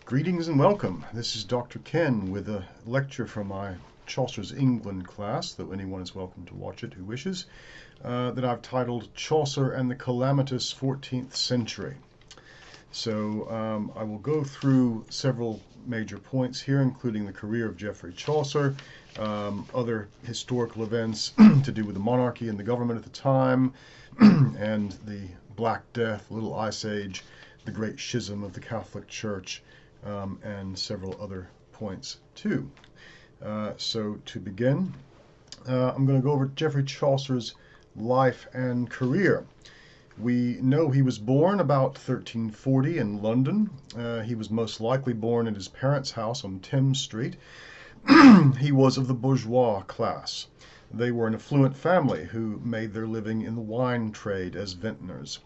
Greetings and welcome. This is Dr. Ken with a lecture from my Chaucer's England class, though anyone is welcome to watch it who wishes, that I've titled Chaucer and the Calamitous 14th Century. So I will go through several major points here, including the career of Geoffrey Chaucer, other historical events to do with the monarchy and the government at the time, and the Black Death, Little Ice Age, the Great Schism of the Catholic Church, and several other points too. So to begin, I'm going to go over Geoffrey Chaucer's life and career. We know he was born about 1340 in London. He was most likely born at his parents' house on Thames Street. He was of the bourgeois class. They were an affluent family who made their living in the wine trade as vintners.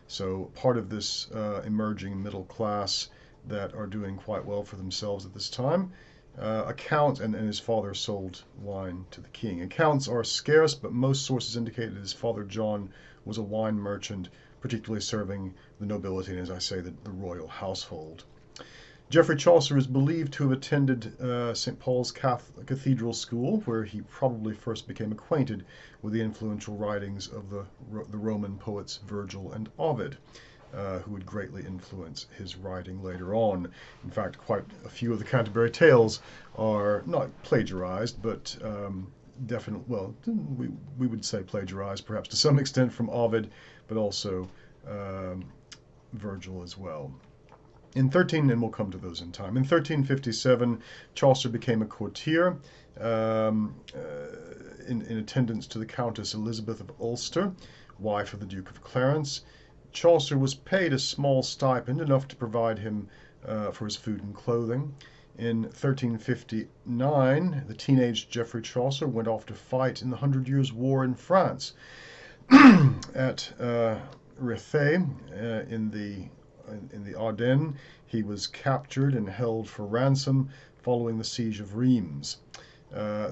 So part of this emerging middle class that are doing quite well for themselves at this time. And his father sold wine to the king. Accounts are scarce, but most sources indicate that his father John was a wine merchant, particularly serving the nobility and, as I say, the royal household. Geoffrey Chaucer is believed to have attended St. Paul's Cathedral School, where he probably first became acquainted with the influential writings of the Roman poets Virgil and Ovid, who would greatly influence his writing later on. In fact, quite a few of the Canterbury Tales are not plagiarized, but definitely, well, we would say plagiarized perhaps to some extent from Ovid, but also Virgil as well. And we'll come to those in time. In 1357, Chaucer became a courtier in attendance to the Countess Elizabeth of Ulster, wife of the Duke of Clarence. Chaucer was paid a small stipend, enough to provide him for his food and clothing. In 1359, the teenage Geoffrey Chaucer went off to fight in the 100 Years' War in France. At Réthé, in the Ardennes, he was captured and held for ransom following the siege of Reims.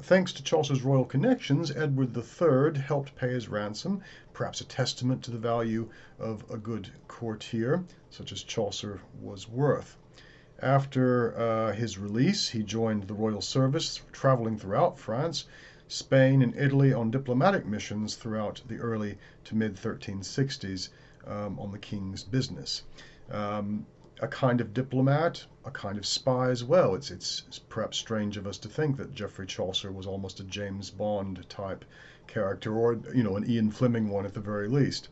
Thanks to Chaucer's royal connections, Edward III helped pay his ransom, perhaps a testament to the value of a good courtier, such as Chaucer was worth. After his release, he joined the royal service, traveling throughout France, Spain, and Italy on diplomatic missions throughout the early to mid-1360s on the king's business. A kind of diplomat, a kind of spy as well. It's perhaps strange of us to think that Geoffrey Chaucer was almost a James Bond type character, or an Ian Fleming one at the very least.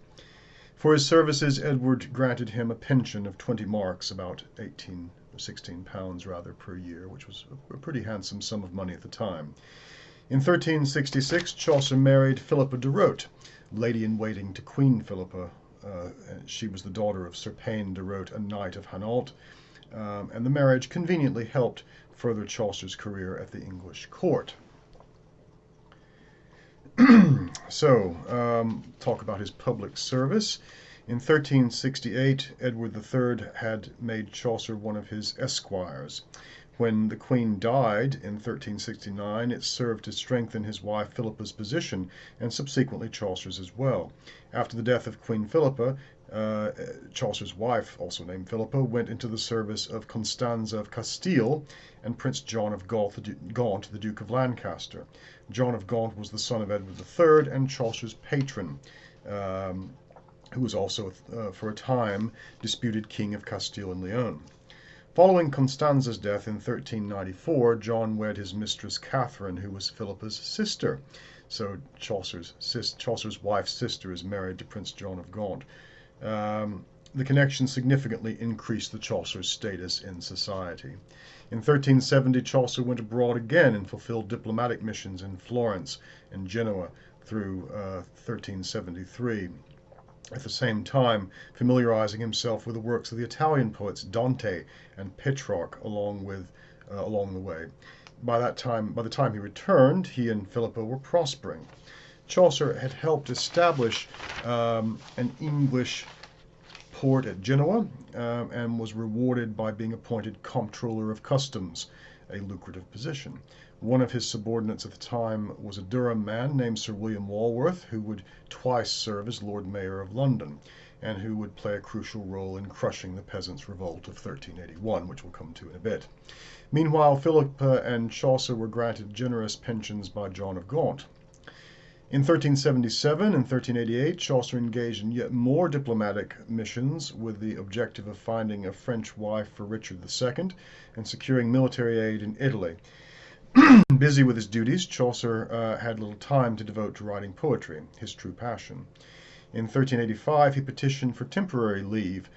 For his services, Edward granted him a pension of 20 marks, about 18 or 16 pounds rather, per year, which was a pretty handsome sum of money at the time. In 1366, Chaucer married Philippa de Rote, lady-in-waiting to Queen Philippa. She was the daughter of Sir Payne de Rote, a knight of Hainault, and the marriage conveniently helped further Chaucer's career at the English court. So, talk about his public service. In 1368, Edward III had made Chaucer one of his esquires. When the Queen died in 1369, it served to strengthen his wife Philippa's position, and subsequently Chaucer's as well. After the death of Queen Philippa, Chaucer's wife, also named Philippa, went into the service of Constanza of Castile and Prince John of Gaunt, the Duke of Lancaster. John of Gaunt was the son of Edward III and Chaucer's patron, who was also, for a time, disputed King of Castile and Leon. Following Constanza's death in 1394, John wed his mistress Catherine, who was Philippa's sister. So Chaucer's wife's sister is married to Prince John of Gaunt. The connection significantly increased the Chaucer's status in society. In 1370, Chaucer went abroad again and fulfilled diplomatic missions in Florence and Genoa through 1373. At the same time, familiarizing himself with the works of the Italian poets Dante and Petrarch along the way. By the time he returned, he and Philippa were prospering. Chaucer had helped establish an English port at Genoa and was rewarded by being appointed Comptroller of Customs, a lucrative position. One of his subordinates at the time was a Durham man named Sir William Walworth, who would twice serve as Lord Mayor of London. and who would play a crucial role in crushing the Peasants Revolt of 1381, which we'll come to in a bit. Meanwhile, Philippa and Chaucer were granted generous pensions by John of Gaunt. In 1377 and 1388, Chaucer engaged in yet more diplomatic missions with the objective of finding a French wife for Richard II and securing military aid in Italy. Busy with his duties, Chaucer had little time to devote to writing poetry, his true passion. In 1385, he petitioned for temporary leave.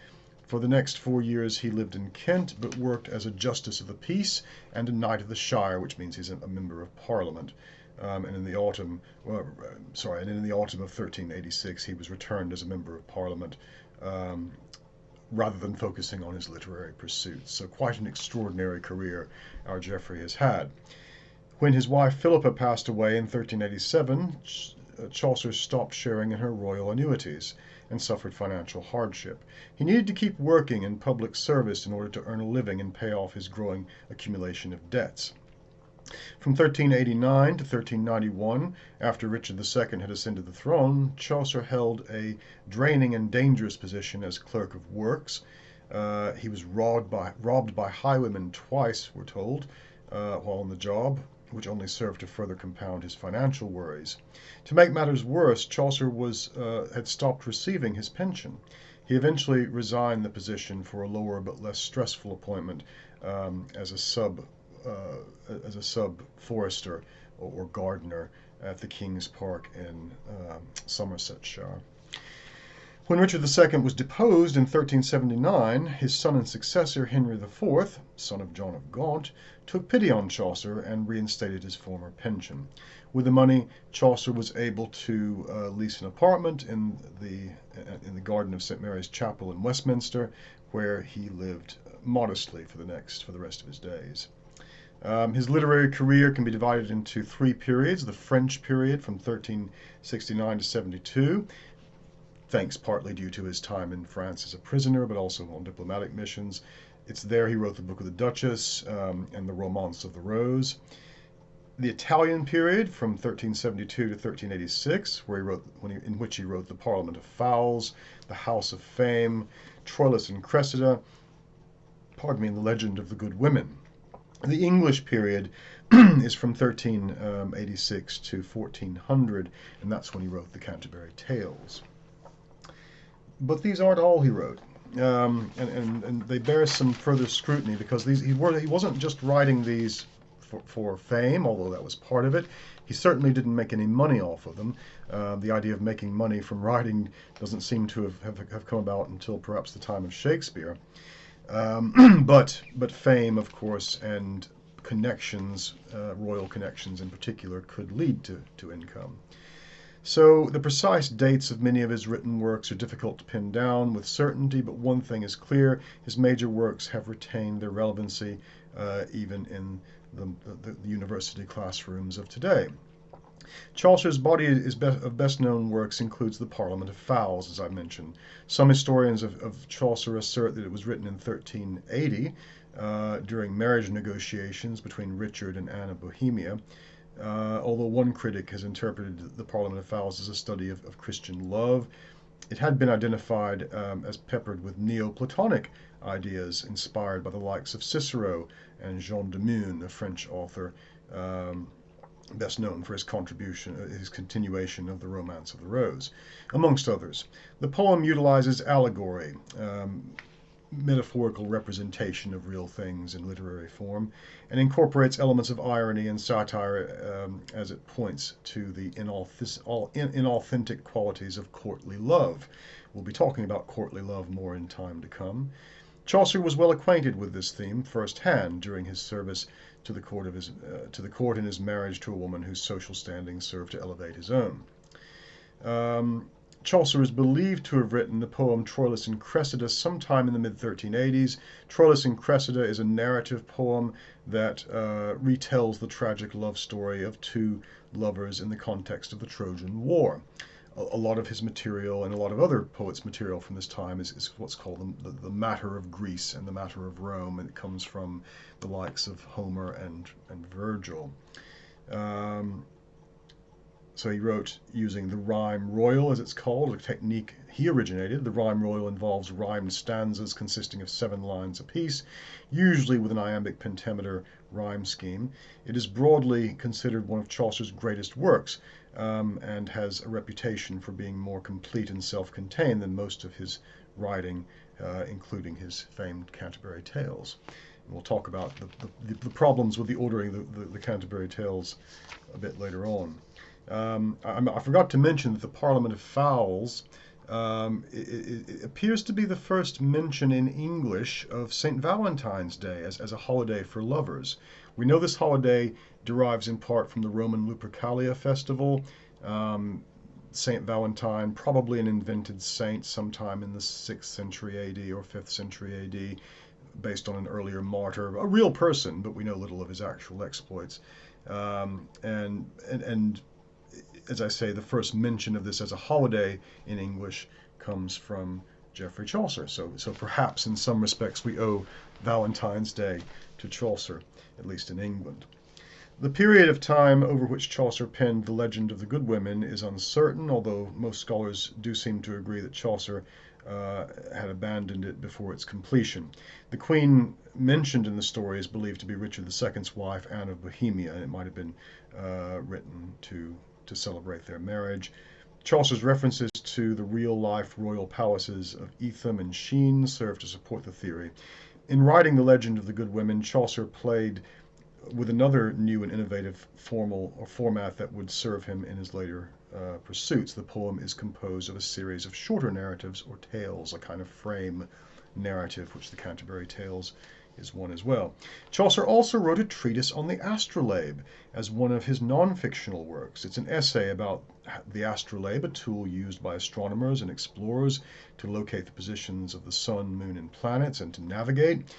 For the next 4 years, he lived in Kent, but worked as a justice of the peace and a knight of the shire, which means he's a member of Parliament. And in the autumn of 1386, he was returned as a member of Parliament, rather than focusing on his literary pursuits. So quite an extraordinary career our Geoffrey has had. When his wife Philippa passed away in 1387, Chaucer stopped sharing in her royal annuities and suffered financial hardship. He needed to keep working in public service in order to earn a living and pay off his growing accumulation of debts. From 1389 to 1391, after Richard II had ascended the throne, Chaucer held a draining and dangerous position as clerk of works. He was robbed by highwaymen twice, we're told, while on the job, which only served to further compound his financial worries. To make matters worse, Chaucer had stopped receiving his pension. He eventually resigned the position for a lower but less stressful appointment as a sub forester or gardener at the King's Park in Somersetshire. When Richard II was deposed in 1379, his son and successor, Henry IV, son of John of Gaunt, took pity on Chaucer and reinstated his former pension. With the money, Chaucer was able to lease an apartment in the garden of St. Mary's Chapel in Westminster, where he lived modestly for the rest of his days. His literary career can be divided into 3 periods. The French period from 1369 to 72, thanks partly due to his time in France as a prisoner, but also on diplomatic missions. It's there he wrote the Book of the Duchess and the Romance of the Rose. The Italian period from 1372 to 1386, in which he wrote the Parliament of Fowls, the House of Fame, Troilus and Cressida, and the Legend of the Good Women. The English period is from 1386 to 1400, and that's when he wrote the Canterbury Tales. But these aren't all he wrote, and they bear some further scrutiny because he wasn't just writing these for fame, although that was part of it. He certainly didn't make any money off of them. The idea of making money from writing doesn't seem to have come about until perhaps the time of Shakespeare. But fame, of course, and connections, royal connections in particular, could lead to income. So the precise dates of many of his written works are difficult to pin down with certainty, but one thing is clear: his major works have retained their relevancy even in the university classrooms of today. Chaucer's body of best-known works includes the Parliament of Fowls, as I mentioned. Some historians of Chaucer assert that it was written in 1380 during marriage negotiations between Richard and Anne of Bohemia, although one critic has interpreted the Parliament of Fowls as a study of Christian love. It had been identified as peppered with Neoplatonic ideas inspired by the likes of Cicero and Jean de Meun, a French author, best known for his continuation of the Romance of the Rose, amongst others. The poem utilizes allegory, metaphorical representation of real things in literary form, and incorporates elements of irony and satire as it points to the inauthentic qualities of courtly love. We'll be talking about courtly love more in time to come. Chaucer was well acquainted with this theme firsthand during his service to the court in his marriage to a woman whose social standing served to elevate his own. Chaucer is believed to have written the poem Troilus and Cressida sometime in the mid-1380s. Troilus and Cressida is a narrative poem that retells the tragic love story of 2 lovers in the context of the Trojan War. A lot of his material and a lot of other poets' material from this time is what's called the matter of Greece and the matter of Rome, and it comes from the likes of Homer and Virgil. So he wrote using the rhyme royal, as it's called, a technique he originated. The rhyme royal involves rhymed stanzas consisting of 7 lines apiece, usually with an iambic pentameter rhyme scheme. It is broadly considered one of Chaucer's greatest works, and has a reputation for being more complete and self-contained than most of his writing, including his famed Canterbury Tales. And we'll talk about the problems with the ordering the Canterbury Tales a bit later on. I forgot to mention that the Parliament of Fowls it appears to be the first mention in English of St. Valentine's Day as a holiday for lovers. We know this holiday derives in part from the Roman Lupercalia festival. St. Valentine, probably an invented saint sometime in the 6th century AD or 5th century AD, based on an earlier martyr, a real person, but we know little of his actual exploits. And as I say, the first mention of this as a holiday in English comes from Geoffrey Chaucer. So perhaps in some respects we owe Valentine's Day to Chaucer, at least in England. The period of time over which Chaucer penned the Legend of the Good Women is uncertain, although most scholars do seem to agree that Chaucer had abandoned it before its completion. The queen mentioned in the story is believed to be Richard II's wife, Anne of Bohemia, and it might have been written to celebrate their marriage. Chaucer's references to the real-life royal palaces of Etham and Sheen serve to support the theory. In writing the Legend of the Good Women, Chaucer played with another new and innovative format that would serve him in his later pursuits. The poem is composed of a series of shorter narratives or tales, a kind of frame narrative, which the Canterbury Tales is one as well. Chaucer also wrote a treatise on the Astrolabe as one of his non-fictional works. It's an essay about the astrolabe, a tool used by astronomers and explorers to locate the positions of the sun, moon, and planets and to navigate.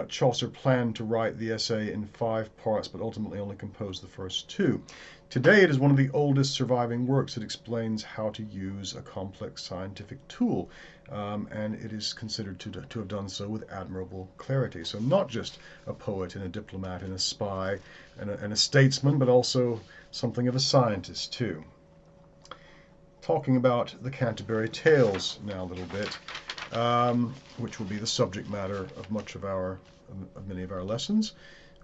Chaucer planned to write the essay in 5 parts, but ultimately only composed the first 2. Today it is one of the oldest surviving works that explains how to use a complex scientific tool, and it is considered to have done so with admirable clarity. So not just a poet and a diplomat and a spy and a statesman, but also something of a scientist too. Talking about the Canterbury Tales now a little bit, which will be the subject matter of many of our lessons,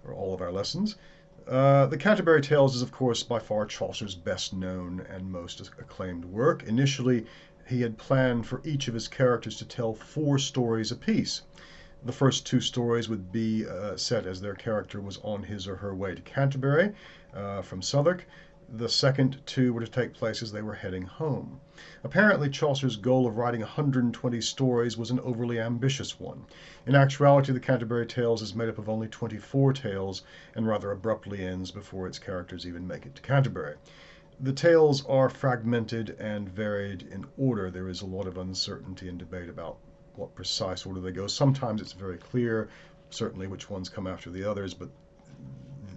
or all of our lessons. The Canterbury Tales is, of course, by far Chaucer's best known and most acclaimed work. Initially, he had planned for each of his characters to tell 4 stories apiece. The first 2 stories would be set as their character was on his or her way to Canterbury from Southwark. The second 2 were to take place as they were heading home. Apparently, Chaucer's goal of writing 120 stories was an overly ambitious one. In actuality, the Canterbury Tales is made up of only 24 tales and rather abruptly ends before its characters even make it to Canterbury. The tales are fragmented and varied in order. There is a lot of uncertainty and debate about what precise order they go. Sometimes it's very clear, certainly which ones come after the others, but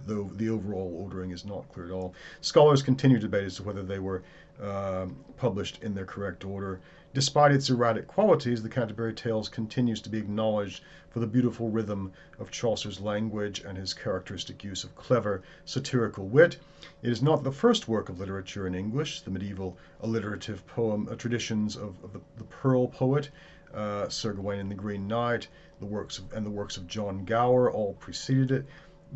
though the overall ordering is not clear at all. Scholars continue to debate as to whether they were published in their correct order. Despite its erratic qualities, the Canterbury Tales continues to be acknowledged for the beautiful rhythm of Chaucer's language and his characteristic use of clever, satirical wit. It is not the first work of literature in English. The medieval alliterative traditions of the Pearl poet, Sir Gawain and the Green Knight, the works of John Gower all preceded it.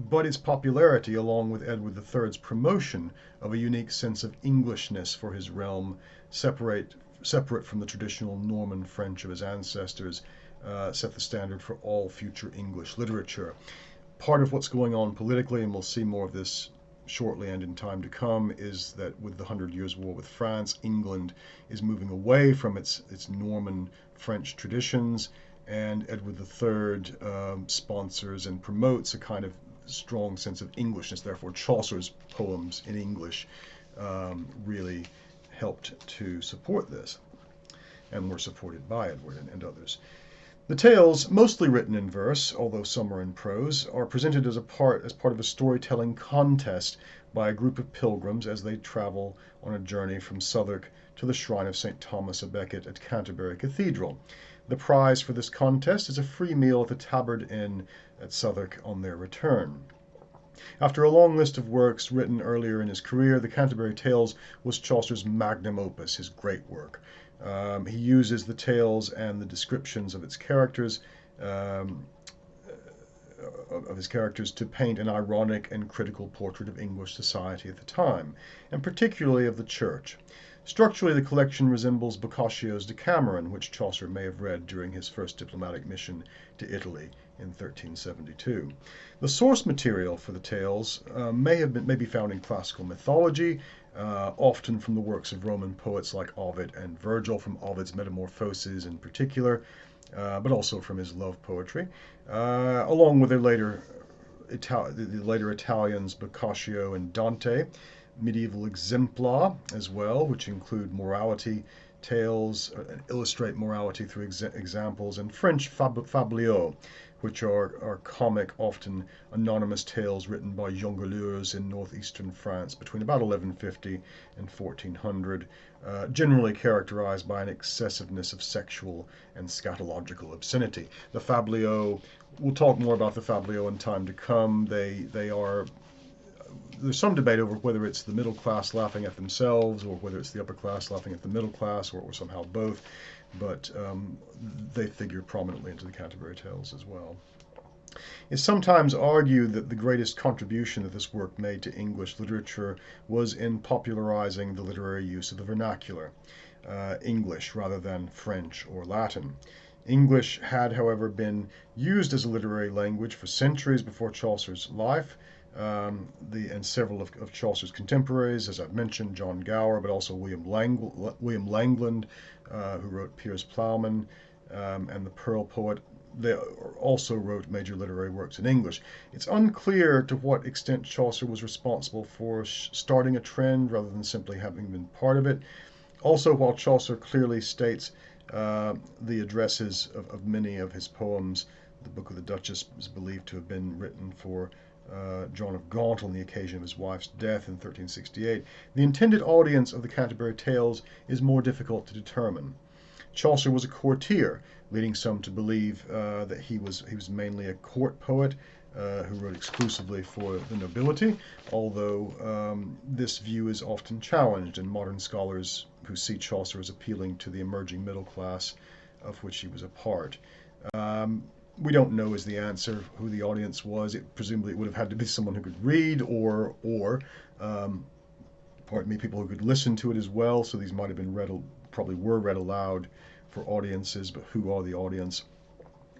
But its popularity, along with Edward III's promotion of a unique sense of Englishness for his realm, separate from the traditional Norman French of his ancestors, set the standard for all future English literature. Part of what's going on politically, and we'll see more of this shortly and in time to come, is that with the 100 Years' War with France, England is moving away from its Norman French traditions, and Edward III sponsors and promotes a kind of strong sense of Englishness. Therefore, Chaucer's poems in English really helped to support this, and were supported by Edward and others. The tales, mostly written in verse, although some are in prose, are presented as part of a storytelling contest by a group of pilgrims as they travel on a journey from Southwark to the shrine of St. Thomas a Becket at Canterbury Cathedral. The prize for this contest is a free meal at the Tabard Inn at Southwark on their return. After a long list of works written earlier in his career, the Canterbury Tales was Chaucer's magnum opus, his great work. He uses the tales and the descriptions of its characters to paint an ironic and critical portrait of English society at the time, and particularly of the church. Structurally, the collection resembles Boccaccio's Decameron, which Chaucer may have read during his first diplomatic mission to Italy in 1372. The source material for the tales may be found in classical mythology, often from the works of Roman poets like Ovid and Virgil, from Ovid's Metamorphoses in particular, but also from his love poetry, along with the later Italians Boccaccio and Dante, medieval exempla as well, which include morality tales and illustrate morality through examples, and French fabliaux, which are comic, often anonymous tales written by jongleurs in northeastern France between about 1150 and 1400, generally characterized by an excessiveness of sexual and scatological obscenity. The fabliaux, we'll talk more about the fabliaux in time to come. There's some debate over whether it's the middle class laughing at themselves or whether it's the upper class laughing at the middle class, or somehow both, but they figure prominently into the Canterbury Tales as well. It's sometimes argued that the greatest contribution that this work made to English literature was in popularizing the literary use of the vernacular, English rather than French or Latin. English had, however, been used as a literary language for centuries before Chaucer's life, and several of Chaucer's contemporaries, as I've mentioned, John Gower, but also William Langland, who wrote Piers Plowman and the Pearl Poet. They also wrote major literary works in English. It's unclear to what extent Chaucer was responsible for starting a trend rather than simply having been part of it. Also, while Chaucer clearly states the addresses of many of his poems, the Book of the Duchess is believed to have been written for John of Gaunt on the occasion of his wife's death in 1368. The intended audience of the Canterbury Tales is more difficult to determine. Chaucer was a courtier, leading some to believe that he was mainly a court poet who wrote exclusively for the nobility, although this view is often challenged in modern scholars who see Chaucer as appealing to the emerging middle class of which he was a part. We don't know is the answer who the audience was. Presumably it would have had to be someone who could read or people who could listen to it as well. So these might have been probably were read aloud for audiences, but who are the audience?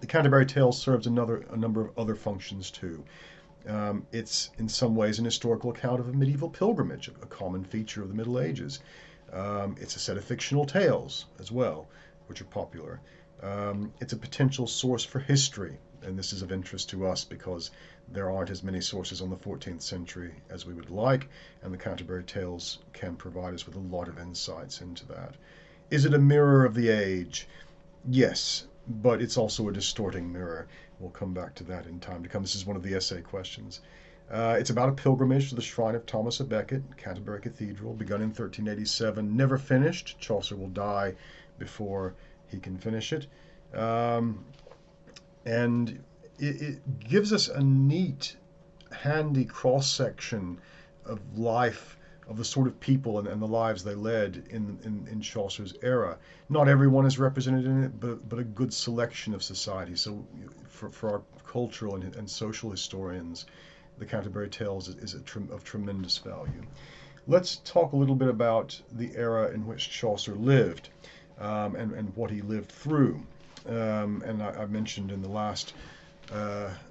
The Canterbury Tales serves a number of other functions too. It's in some ways an historical account of a medieval pilgrimage, a common feature of the Middle Ages. It's a set of fictional tales as well, which are popular. It's a potential source for history, and this is of interest to us because there aren't as many sources on the 14th century as we would like, and the Canterbury Tales can provide us with a lot of insights into that. Is it a mirror of the age? Yes, but it's also a distorting mirror. We'll come back to that in time to come. This is one of the essay questions. It's about a pilgrimage to the shrine of Thomas à Becket, Canterbury Cathedral, begun in 1387, never finished. Chaucer will die before he can finish it. And it gives us a neat, handy cross-section of life, of the sort of people and the lives they led in Chaucer's era. Not everyone is represented in it, but a good selection of society. So for our cultural and social historians, the Canterbury Tales is of tremendous value. Let's talk a little bit about the era in which Chaucer lived. And what he lived through. And I mentioned in the last,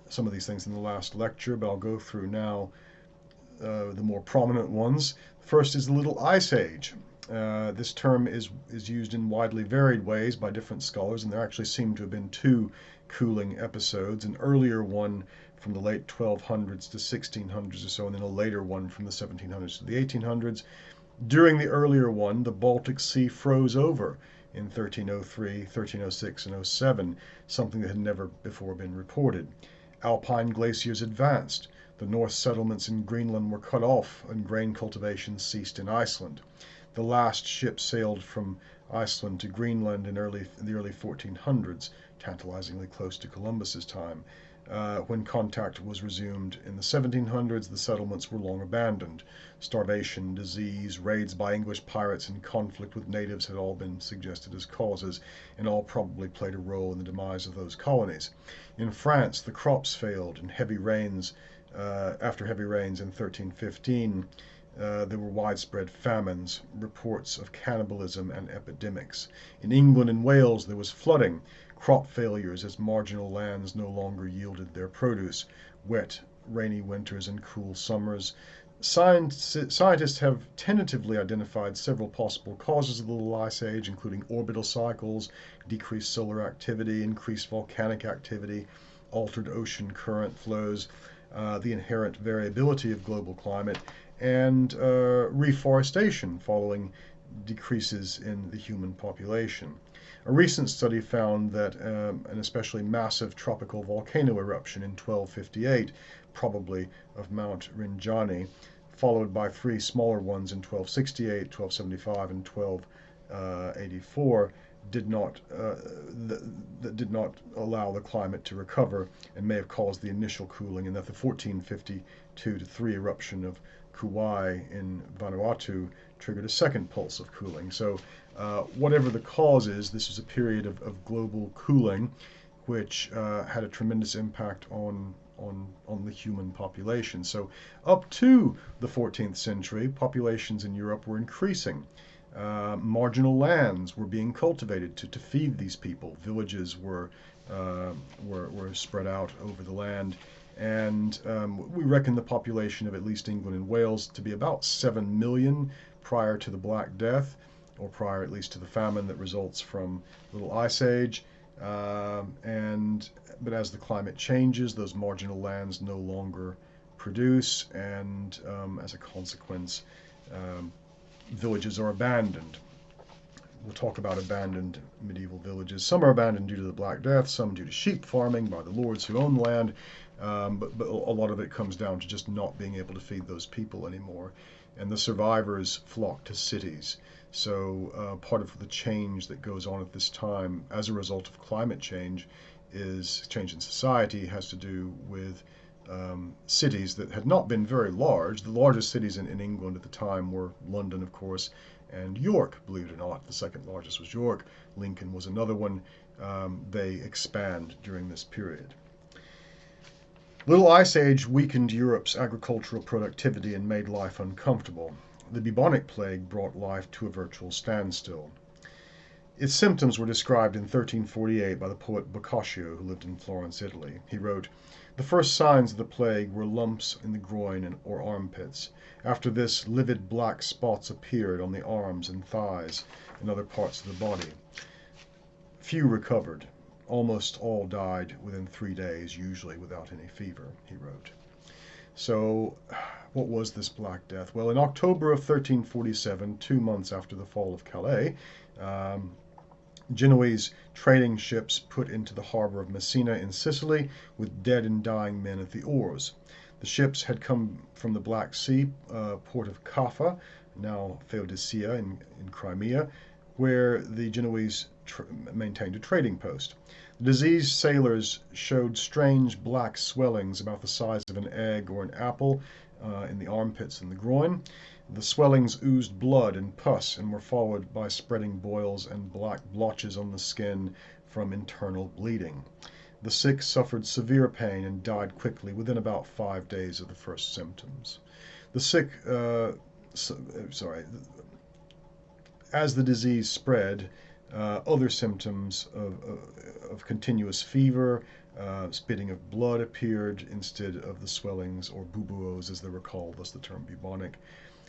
some of these things in the last lecture, but I'll go through now the more prominent ones. First is the Little Ice Age. This term is used in widely varied ways by different scholars, and there actually seem to have been two cooling episodes, an earlier one from the late 1200s to 1600s or so, and then a later one from the 1700s to the 1800s. During the earlier one, the Baltic Sea froze over in 1303, 1306, and 07, something that had never before been reported. Alpine glaciers advanced. The Norse settlements in Greenland were cut off, and grain cultivation ceased in Iceland. The last ship sailed from Iceland to Greenland in the early 1400s, tantalizingly close to Columbus's time. When contact was resumed in the 1700s, the settlements were long abandoned. Starvation, disease, raids by English pirates, and conflict with natives had all been suggested as causes, and all probably played a role in the demise of those colonies. In France, the crops failed, and after heavy rains in 1315, there were widespread famines, reports of cannibalism, and epidemics. In England and Wales, there was flooding, crop failures as marginal lands no longer yielded their produce, wet, rainy winters, and cool summers. Scientists have tentatively identified several possible causes of the Little Ice Age, including orbital cycles, decreased solar activity, increased volcanic activity, altered ocean current flows, the inherent variability of global climate, and reforestation following decreases in the human population. A recent study found that an especially massive tropical volcano eruption in 1258, probably of Mount Rinjani, followed by three smaller ones in 1268, 1275, and 1284, did not allow the climate to recover and may have caused the initial cooling, and that the 1452-3 eruption of Kauai in Vanuatu triggered a second pulse of cooling. So whatever the cause is, this was a period of global cooling which had a tremendous impact on the human population. So up to the 14th century, populations in Europe were increasing. Marginal lands were being cultivated to feed these people. Villages were spread out over the land. And we reckon the population of at least England and Wales to be about 7 million prior to the Black Death, or prior at least to the famine that results from the Little Ice Age. But as the climate changes, those marginal lands no longer produce, and as a consequence, villages are abandoned. We'll talk about abandoned medieval villages. Some are abandoned due to the Black Death, some due to sheep farming by the lords who own the land, but a lot of it comes down to just not being able to feed those people anymore. And the survivors flock to cities. So part of the change that goes on at this time as a result of climate change is change in society, has to do with cities that had not been very large. The largest cities in England at the time were London, of course, and York, believe it or not. The second largest was York. Lincoln was another one. They expand during this period. Little Ice Age weakened Europe's agricultural productivity and made life uncomfortable. The Bubonic Plague brought life to a virtual standstill. Its symptoms were described in 1348 by the poet Boccaccio, who lived in Florence, Italy. He wrote, "The first signs of the plague were lumps in the groin or armpits. After this, livid black spots appeared on the arms and thighs and other parts of the body. Few recovered. Almost all died within 3 days, usually without any fever," he wrote. So what was this Black Death? Well, in October of 1347, 2 months after the fall of Calais, Genoese trading ships put into the harbor of Messina in Sicily with dead and dying men at the oars. The ships had come from the Black Sea, port of Kaffa, now Feodicea in Crimea, where the Genoese maintained a trading post. The diseased sailors showed strange black swellings about the size of an egg or an apple in the armpits and the groin. The swellings oozed blood and pus and were followed by spreading boils and black blotches on the skin from internal bleeding. The sick suffered severe pain and died quickly within about 5 days of the first symptoms. The sick, as the disease spread, other symptoms of continuous fever, spitting of blood appeared instead of the swellings, or bubuos as they were called, thus the term bubonic.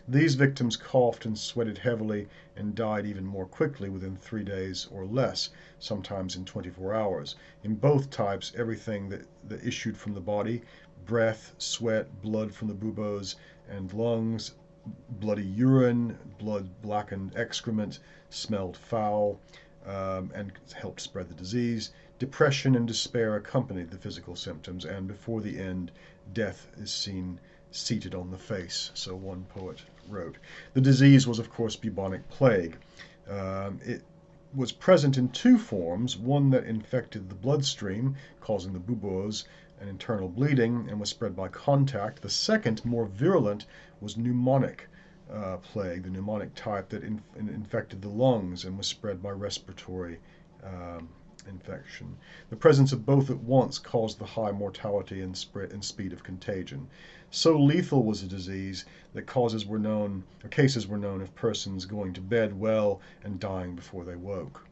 These victims coughed and sweated heavily and died even more quickly within 3 days or less, sometimes in 24 hours. In both types, everything that issued from the body, breath, sweat, blood from the buboes and lungs, bloody urine, blood-blackened excrement, smelled foul, and helped spread the disease. Depression and despair accompanied the physical symptoms, and before the end, death is seen seated on the face, so one poet wrote. The disease was, of course, bubonic plague. It was present in 2 forms, one that infected the bloodstream, causing the buboes, and internal bleeding and was spread by contact. The second, more virulent, was pneumonic plague, the pneumonic type that infected the lungs and was spread by respiratory infection. The presence of both at once caused the high mortality and speed of contagion. So lethal was the disease that cases were known of persons going to bed well and dying before they woke,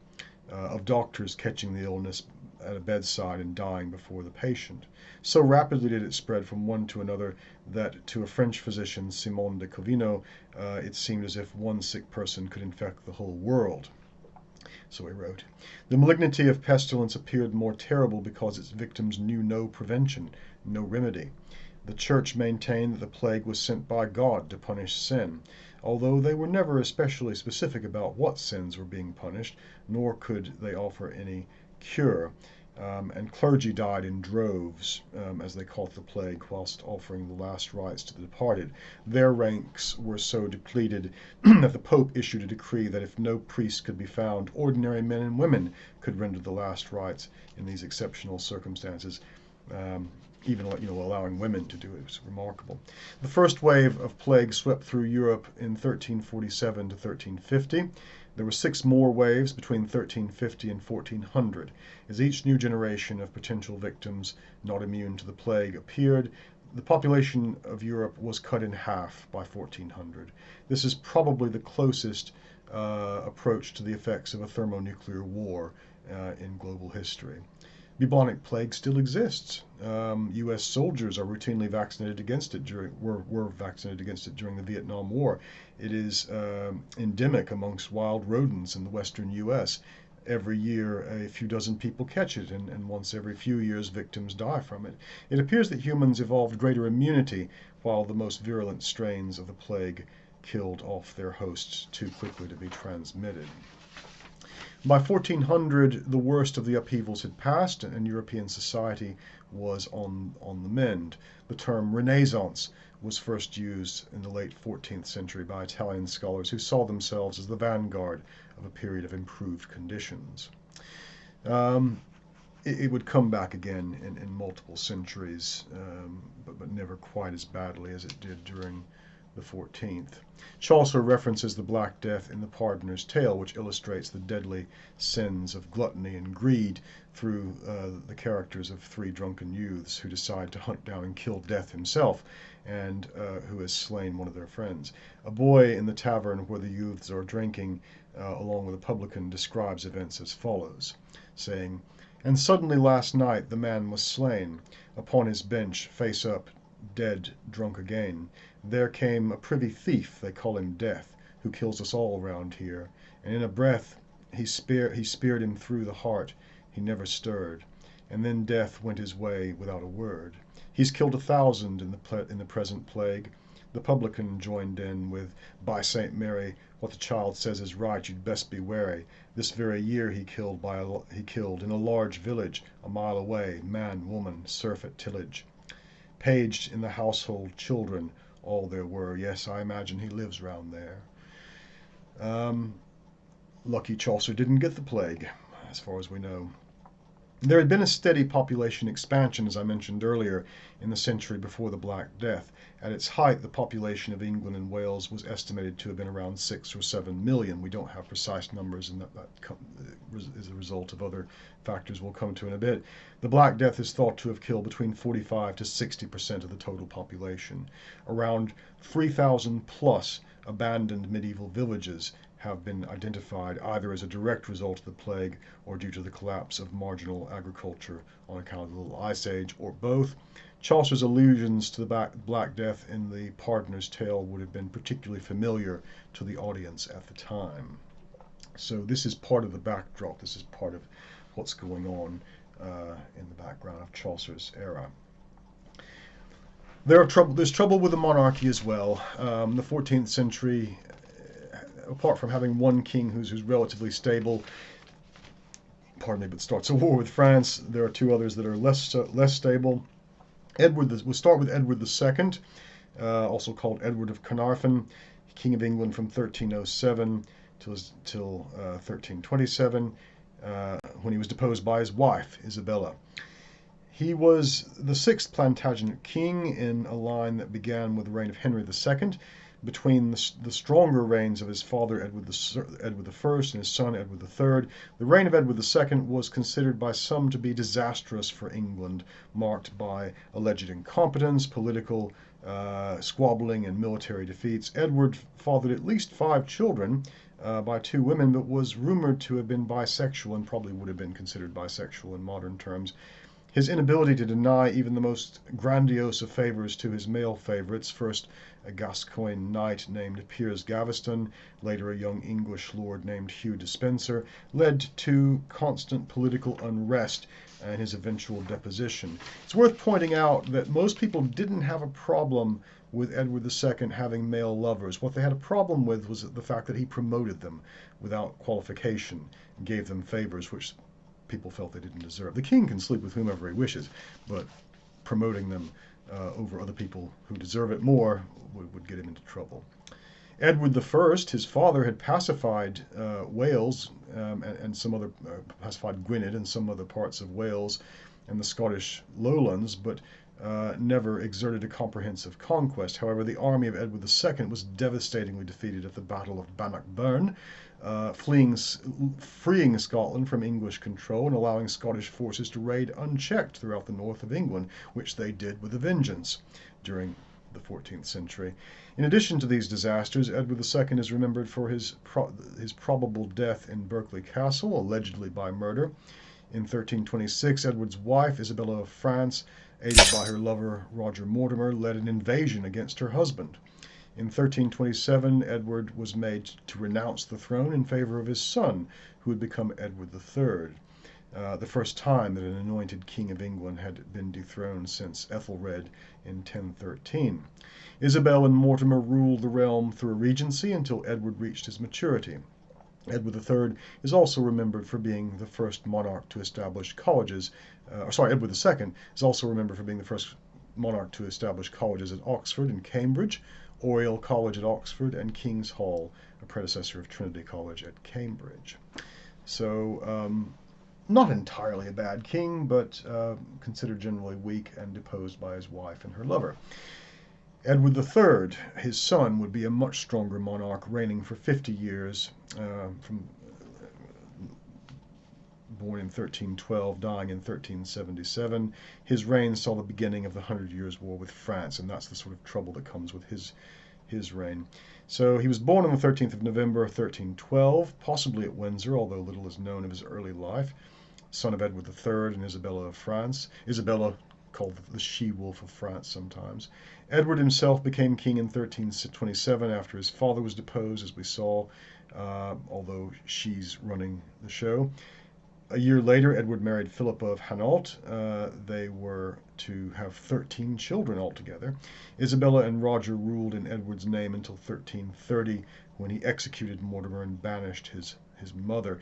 of doctors catching the illness at a bedside and dying before the patient. So rapidly did it spread from one to another that to a French physician, Simon de Covino, it seemed as if one sick person could infect the whole world. So he wrote, "The malignity of pestilence appeared more terrible because its victims knew no prevention, no remedy. The Church maintained that the plague was sent by God to punish sin, although they were never especially specific about what sins were being punished, nor could they offer any cure. And clergy died in droves as they caught the plague, whilst offering the last rites to the departed. Their ranks were so depleted that the Pope issued a decree that if no priest could be found, ordinary men and women could render the last rites in these exceptional circumstances." Even allowing women to do it was remarkable. The first wave of plague swept through Europe in 1347 to 1350. There were 6 more waves between 1350 and 1400. As each new generation of potential victims not immune to the plague appeared, the population of Europe was cut in half by 1400. This is probably the closest approach to the effects of a thermonuclear war in global history. Bubonic plague still exists. U.S. soldiers are routinely vaccinated against it were vaccinated against it during the Vietnam War. It is endemic amongst wild rodents in the western U.S. Every year, a few dozen people catch it, and once every few years, victims die from it. It appears that humans evolved greater immunity, while the most virulent strains of the plague killed off their hosts too quickly to be transmitted. By 1400, the worst of the upheavals had passed, and European society was on the mend. The term Renaissance was first used in the late 14th century by Italian scholars who saw themselves as the vanguard of a period of improved conditions. It would come back again in multiple centuries, but never quite as badly as it did during the 14th. Chaucer references the Black Death in the Pardoner's Tale, which illustrates the deadly sins of gluttony and greed through the characters of 3 drunken youths who decide to hunt down and kill Death himself, and who has slain one of their friends. A boy in the tavern where the youths are drinking, along with a publican, describes events as follows, saying, "And suddenly last night the man was slain, upon his bench, face up, dead, drunk again. There came a privy thief, they call him Death, who kills us all round here, and in a breath he speared him through the heart, he never stirred, and then Death went his way without a word. He's killed 1,000 in the present plague." The publican joined in with, "By St. Mary, what the child says is right, you'd best be wary. This very year he killed in a large village, a mile away, man, woman, serf at tillage. Paged in the household, children, all there were. Yes, I imagine he lives round there." Lucky Chaucer didn't get the plague, as far as we know. There had been a steady population expansion, as I mentioned earlier, in the century before the Black Death. At its height, the population of England and Wales was estimated to have been around 6 or 7 million. We don't have precise numbers, and that is a result of other factors we'll come to in a bit. The Black Death is thought to have killed between 45 to 60% of the total population. Around 3,000 plus abandoned medieval villages have been identified either as a direct result of the plague or due to the collapse of marginal agriculture on account of the Little Ice Age, or both. Chaucer's allusions to the Black Death in the Pardoner's Tale would have been particularly familiar to the audience at the time. So this is part of the backdrop. This is part of what's going on in the background of Chaucer's era. There's trouble with the monarchy as well. The 14th century, apart from having one king who's relatively stable, but starts a war with France, there are 2 others that are less stable. We'll start with Edward II, also called Edward of Canarphon, King of England from 1307 till 1327, when he was deposed by his wife, Isabella. He was the sixth Plantagenet king in a line that began with the reign of Henry II. Between the stronger reigns of his father Edward I and his son Edward III, the reign of Edward II was considered by some to be disastrous for England, marked by alleged incompetence, political squabbling, and military defeats. Edward fathered at least 5 children by 2 women, but was rumored to have been bisexual and probably would have been considered bisexual in modern terms. His inability to deny even the most grandiose of favours to his male favourites, first a Gascoigne knight named Piers Gaveston, later a young English lord named Hugh Despenser, led to constant political unrest and his eventual deposition. It's worth pointing out that most people didn't have a problem with Edward II having male lovers. What they had a problem with was the fact that he promoted them without qualification and gave them favours which people felt they didn't deserve. The king can sleep with whomever he wishes, but promoting them over other people who deserve it more would get him into trouble. Edward I, his father, had pacified Wales and some other pacified Gwynedd and some other parts of Wales and the Scottish lowlands, but never exerted a comprehensive conquest. However, the army of Edward II was devastatingly defeated at the Battle of Bannockburn, freeing Scotland from English control and allowing Scottish forces to raid unchecked throughout the north of England, which they did with a vengeance during the 14th century. In addition to these disasters, Edward II is remembered for his probable death in Berkeley Castle, allegedly by murder. In 1326, Edward's wife, Isabella of France, aided by her lover Roger Mortimer, led an invasion against her husband. In 1327, Edward was made to renounce the throne in favor of his son, who would become Edward III, the first time that an anointed king of England had been dethroned since Ethelred in 1013. Isabel and Mortimer ruled the realm through a regency until Edward reached his maturity. Edward III is also remembered for being the first monarch to establish colleges. Edward II is also remembered for being the first monarch to establish colleges at Oxford and Cambridge, Oriel College at Oxford, and King's Hall, a predecessor of Trinity College at Cambridge. So, not entirely a bad king, but considered generally weak and deposed by his wife and her lover. Edward III, his son, would be a much stronger monarch, reigning for 50 years, born in 1312, dying in 1377. His reign saw the beginning of the 100 Years' War with France, and that's the sort of trouble that comes with his reign. So he was born on the 13th of November, 1312, possibly at Windsor, although little is known of his early life. Son of Edward III and Isabella of France. Isabella, called the she-wolf of France sometimes. Edward himself became king in 1327 after his father was deposed, as we saw, although she's running the show. A year later, Edward married Philippa of Hainault. They were to have 13 children altogether. Isabella and Roger ruled in Edward's name until 1330, when he executed Mortimer and banished his mother.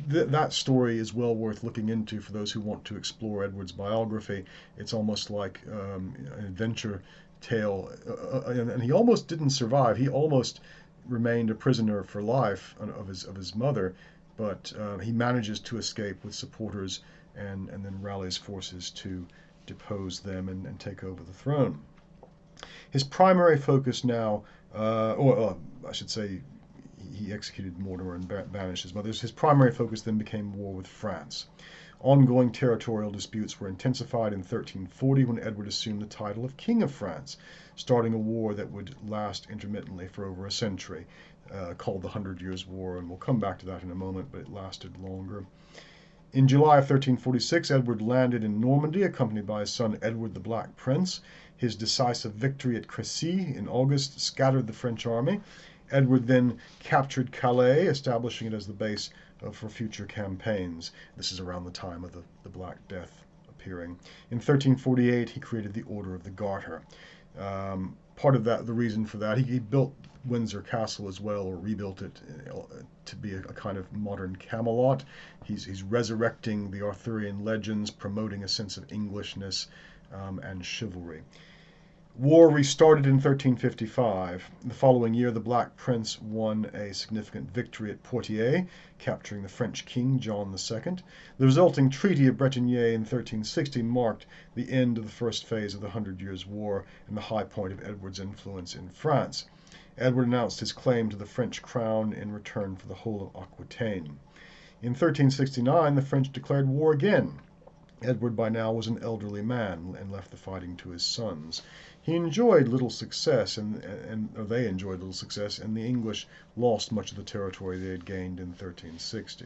That story is well worth looking into for those who want to explore Edward's biography. It's almost like an adventure tale, and he almost didn't survive. He almost remained a prisoner for life of his mother, but he manages to escape with supporters and then rallies forces to depose them and take over the throne. His primary focus now, I should say, he executed Mortimer and banished his mother. His primary focus then became war with France. Ongoing territorial disputes were intensified in 1340 when Edward assumed the title of King of France, starting a war that would last intermittently for over a century, called the 100 Years' War, and we'll come back to that in a moment, but it lasted longer. In July of 1346, Edward landed in Normandy, accompanied by his son Edward the Black Prince. His decisive victory at Crécy in August scattered the French army. Edward then captured Calais, establishing it as the base for future campaigns. This is around the time of the Black Death appearing. In 1348, he created the Order of the Garter. Part of that, the reason for that, he built Windsor Castle as well, or rebuilt it to be a kind of modern Camelot. He's resurrecting the Arthurian legends, promoting a sense of Englishness and chivalry. War restarted in 1355. The following year, the Black Prince won a significant victory at Poitiers, capturing the French king, John II. The resulting Treaty of Bretigny in 1360 marked the end of the first phase of the Hundred Years' War and the high point of Edward's influence in France. Edward announced his claim to the French crown in return for the whole of Aquitaine. In 1369, the French declared war again. Edward by now was an elderly man and left the fighting to his sons. He enjoyed little success, or they enjoyed little success, and the English lost much of the territory they had gained in 1360.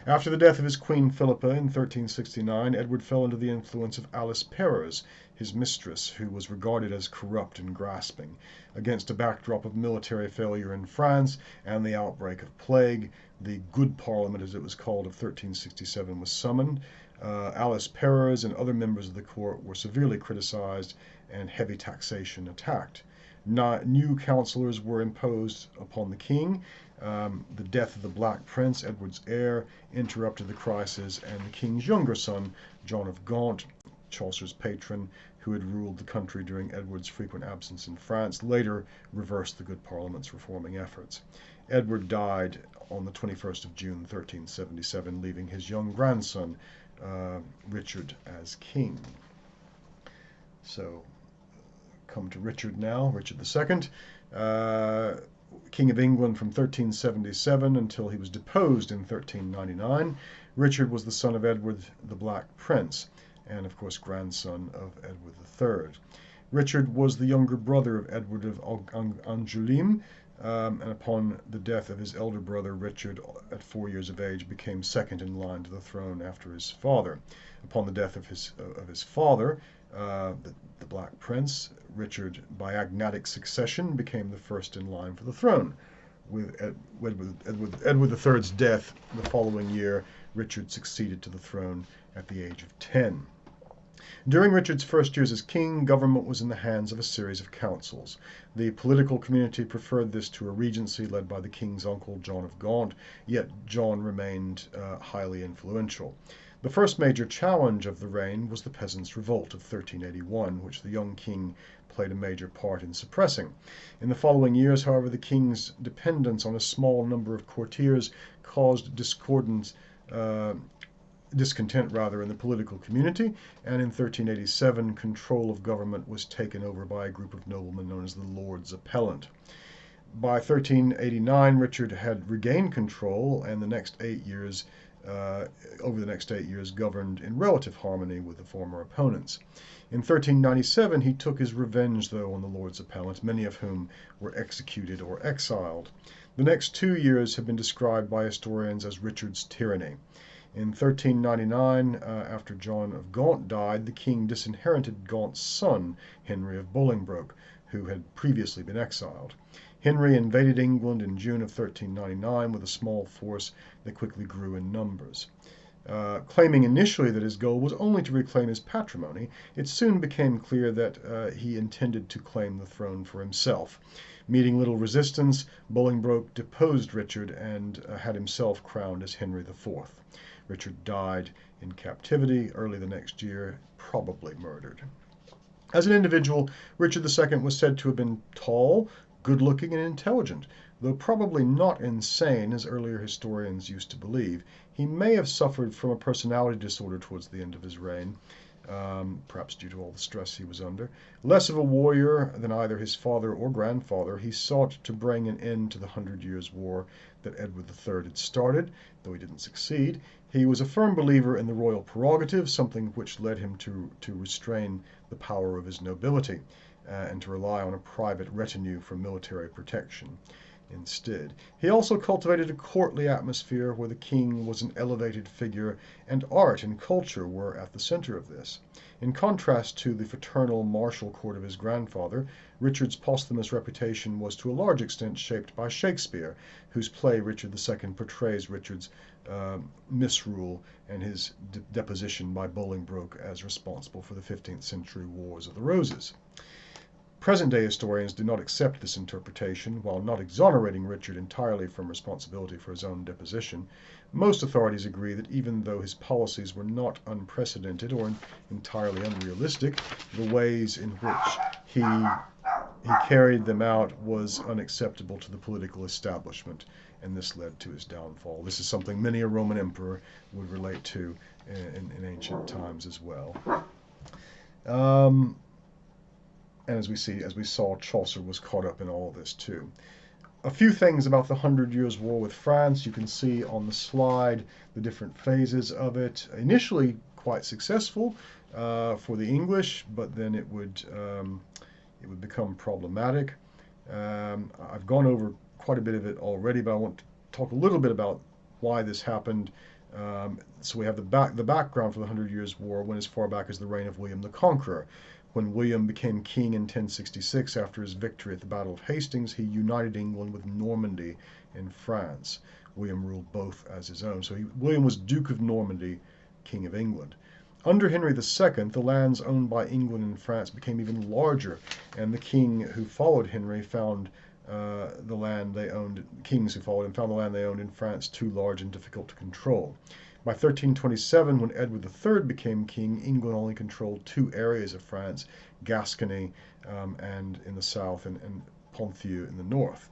After the death of his Queen Philippa in 1369, Edward fell into the influence of Alice Perrers, his mistress, who was regarded as corrupt and grasping. Against a backdrop of military failure in France and the outbreak of plague, the Good Parliament, as it was called, of 1367 was summoned. Alice Perrers and other members of the court were severely criticized and heavy taxation attacked. New councillors were imposed upon the king. The death of the Black Prince, Edward's heir, interrupted the crisis, and the king's younger son, John of Gaunt, Chaucer's patron, who had ruled the country during Edward's frequent absence in France, later reversed the Good Parliament's reforming efforts. Edward died on the 21st of June, 1377, leaving his young grandson, Richard, as king. So, come to Richard now, Richard II. King of England from 1377 until he was deposed in 1399. Richard was the son of Edward the Black Prince, and of course grandson of Edward III. Richard was the younger brother of Edward of Angoulême, and upon the death of his elder brother, Richard, at 4 years of age, became second in line to the throne after his father. Upon the death of his father, the Black Prince, Richard, by agnatic succession, became the first in line for the throne. With Edward III's death the following year, Richard succeeded to the throne at the age of 10. During Richard's first years as king, government was in the hands of a series of councils. The political community preferred this to a regency led by the king's uncle, John of Gaunt, yet John remained highly influential. The first major challenge of the reign was the Peasants Revolt of 1381, which the young king played a major part in suppressing. In the following years, however, the king's dependence on a small number of courtiers caused discontent in the political community, and in 1387 control of government was taken over by a group of noblemen known as the Lords Appellant. By 1389, Richard had regained control, and over the next 8 years governed in relative harmony with the former opponents. In 1397 he took his revenge, though, on the Lords Appellant, many of whom were executed or exiled. The next 2 years have been described by historians as Richard's tyranny. In 1399, after John of Gaunt died, the king disinherited Gaunt's son, Henry of Bolingbroke, who had previously been exiled. Henry invaded England in June of 1399 with a small force that quickly grew in numbers. Claiming initially that his goal was only to reclaim his patrimony, it soon became clear that he intended to claim the throne for himself. Meeting little resistance, Bolingbroke deposed Richard and had himself crowned as Henry IV. Richard died in captivity early the next year, probably murdered. As an individual, Richard II was said to have been tall, good-looking, and intelligent, though probably not insane, as earlier historians used to believe. He may have suffered from a personality disorder towards the end of his reign, perhaps due to all the stress he was under. Less of a warrior than either his father or grandfather, he sought to bring an end to the 100 Years' War that Edward III had started, though he didn't succeed. He was a firm believer in the royal prerogative, something which led him to restrain the power of his nobility and to rely on a private retinue for military protection instead. He also cultivated a courtly atmosphere where the king was an elevated figure, and art and culture were at the center of this. In contrast to the fraternal martial court of his grandfather, Richard's posthumous reputation was to a large extent shaped by Shakespeare, whose play Richard II portrays Richard's misrule and his deposition by Bolingbroke as responsible for the 15th century Wars of the Roses. Present-day historians do not accept this interpretation. While not exonerating Richard entirely from responsibility for his own deposition, most authorities agree that even though his policies were not unprecedented or entirely unrealistic, the ways in which he carried them out was unacceptable to the political establishment, and this led to his downfall. This is something many a Roman emperor would relate to in ancient times as well. And as we saw, Chaucer was caught up in all this too. A few things about the 100 Years' War with France. You can see on the slide the different phases of it. Initially quite successful for the English, but then it would become problematic. I've gone over quite a bit of it already, but I want to talk a little bit about why this happened. So we have the background for the 100 Years' War went as far back as the reign of William the Conqueror. When William became king in 1066 after his victory at the Battle of Hastings, he united England with Normandy in France. William ruled both as his own. So William was Duke of Normandy, King of England. Under Henry II, the lands owned by England and France became even larger, and the king who followed Henry found the land they owned, kings who followed him found the land they owned in France too large and difficult to control. By 1327, when Edward III became king, England only controlled two areas of France, Gascony and in the south and Ponthieu in the north.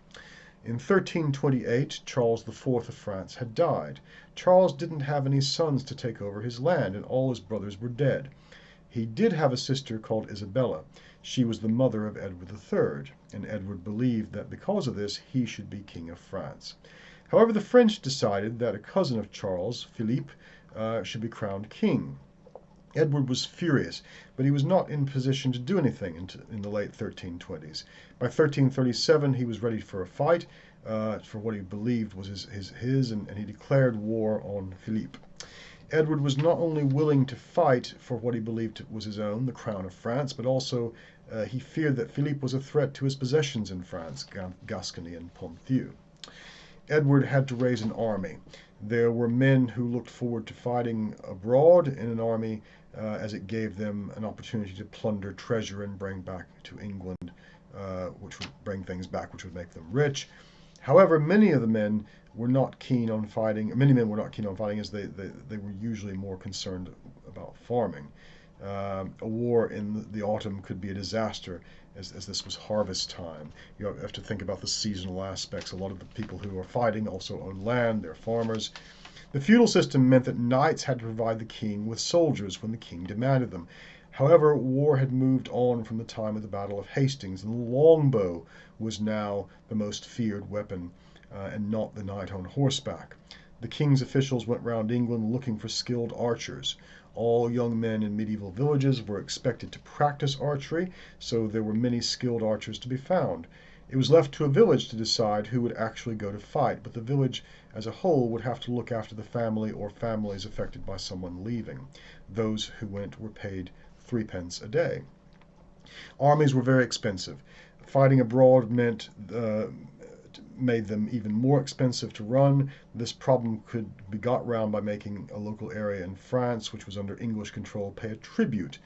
In 1328, Charles IV of France had died. Charles didn't have any sons to take over his land, and all his brothers were dead. He did have a sister called Isabella. She was the mother of Edward III, and Edward believed that because of this, he should be king of France. However, the French decided that a cousin of Charles, Philippe, should be crowned king. Edward was furious, but he was not in position to do anything in the late 1320s. By 1337, he was ready for a fight for what he believed was his and he declared war on Philippe. Edward was not only willing to fight for what he believed was his own, the crown of France, but also he feared that Philippe was a threat to his possessions in France, Gascony and Ponthieu. Edward had to raise an army. There were men who looked forward to fighting abroad in an army as it gave them an opportunity to plunder treasure and bring back to England, which would bring things back which would make them rich. However, many of the men were not keen on fighting. Many men were not keen on fighting as they were usually more concerned about farming. A war in the autumn could be a disaster as this was harvest time. You have to think about the seasonal aspects. A lot of the people who are fighting also own land, they're farmers. The feudal system meant that knights had to provide the king with soldiers when the king demanded them. However, war had moved on from the time of the Battle of Hastings, and the longbow was now the most feared weapon, and not the knight on horseback. The king's officials went round England looking for skilled archers. All young men in medieval villages were expected to practice archery, so there were many skilled archers to be found. It was left to a village to decide who would actually go to fight, but the village as a whole would have to look after the family or families affected by someone leaving. Those who went were paid 3d a day. Armies were very expensive. Fighting abroad made them even more expensive to run. This problem could be got round by making a local area in France, which was under English control, pay a tribute,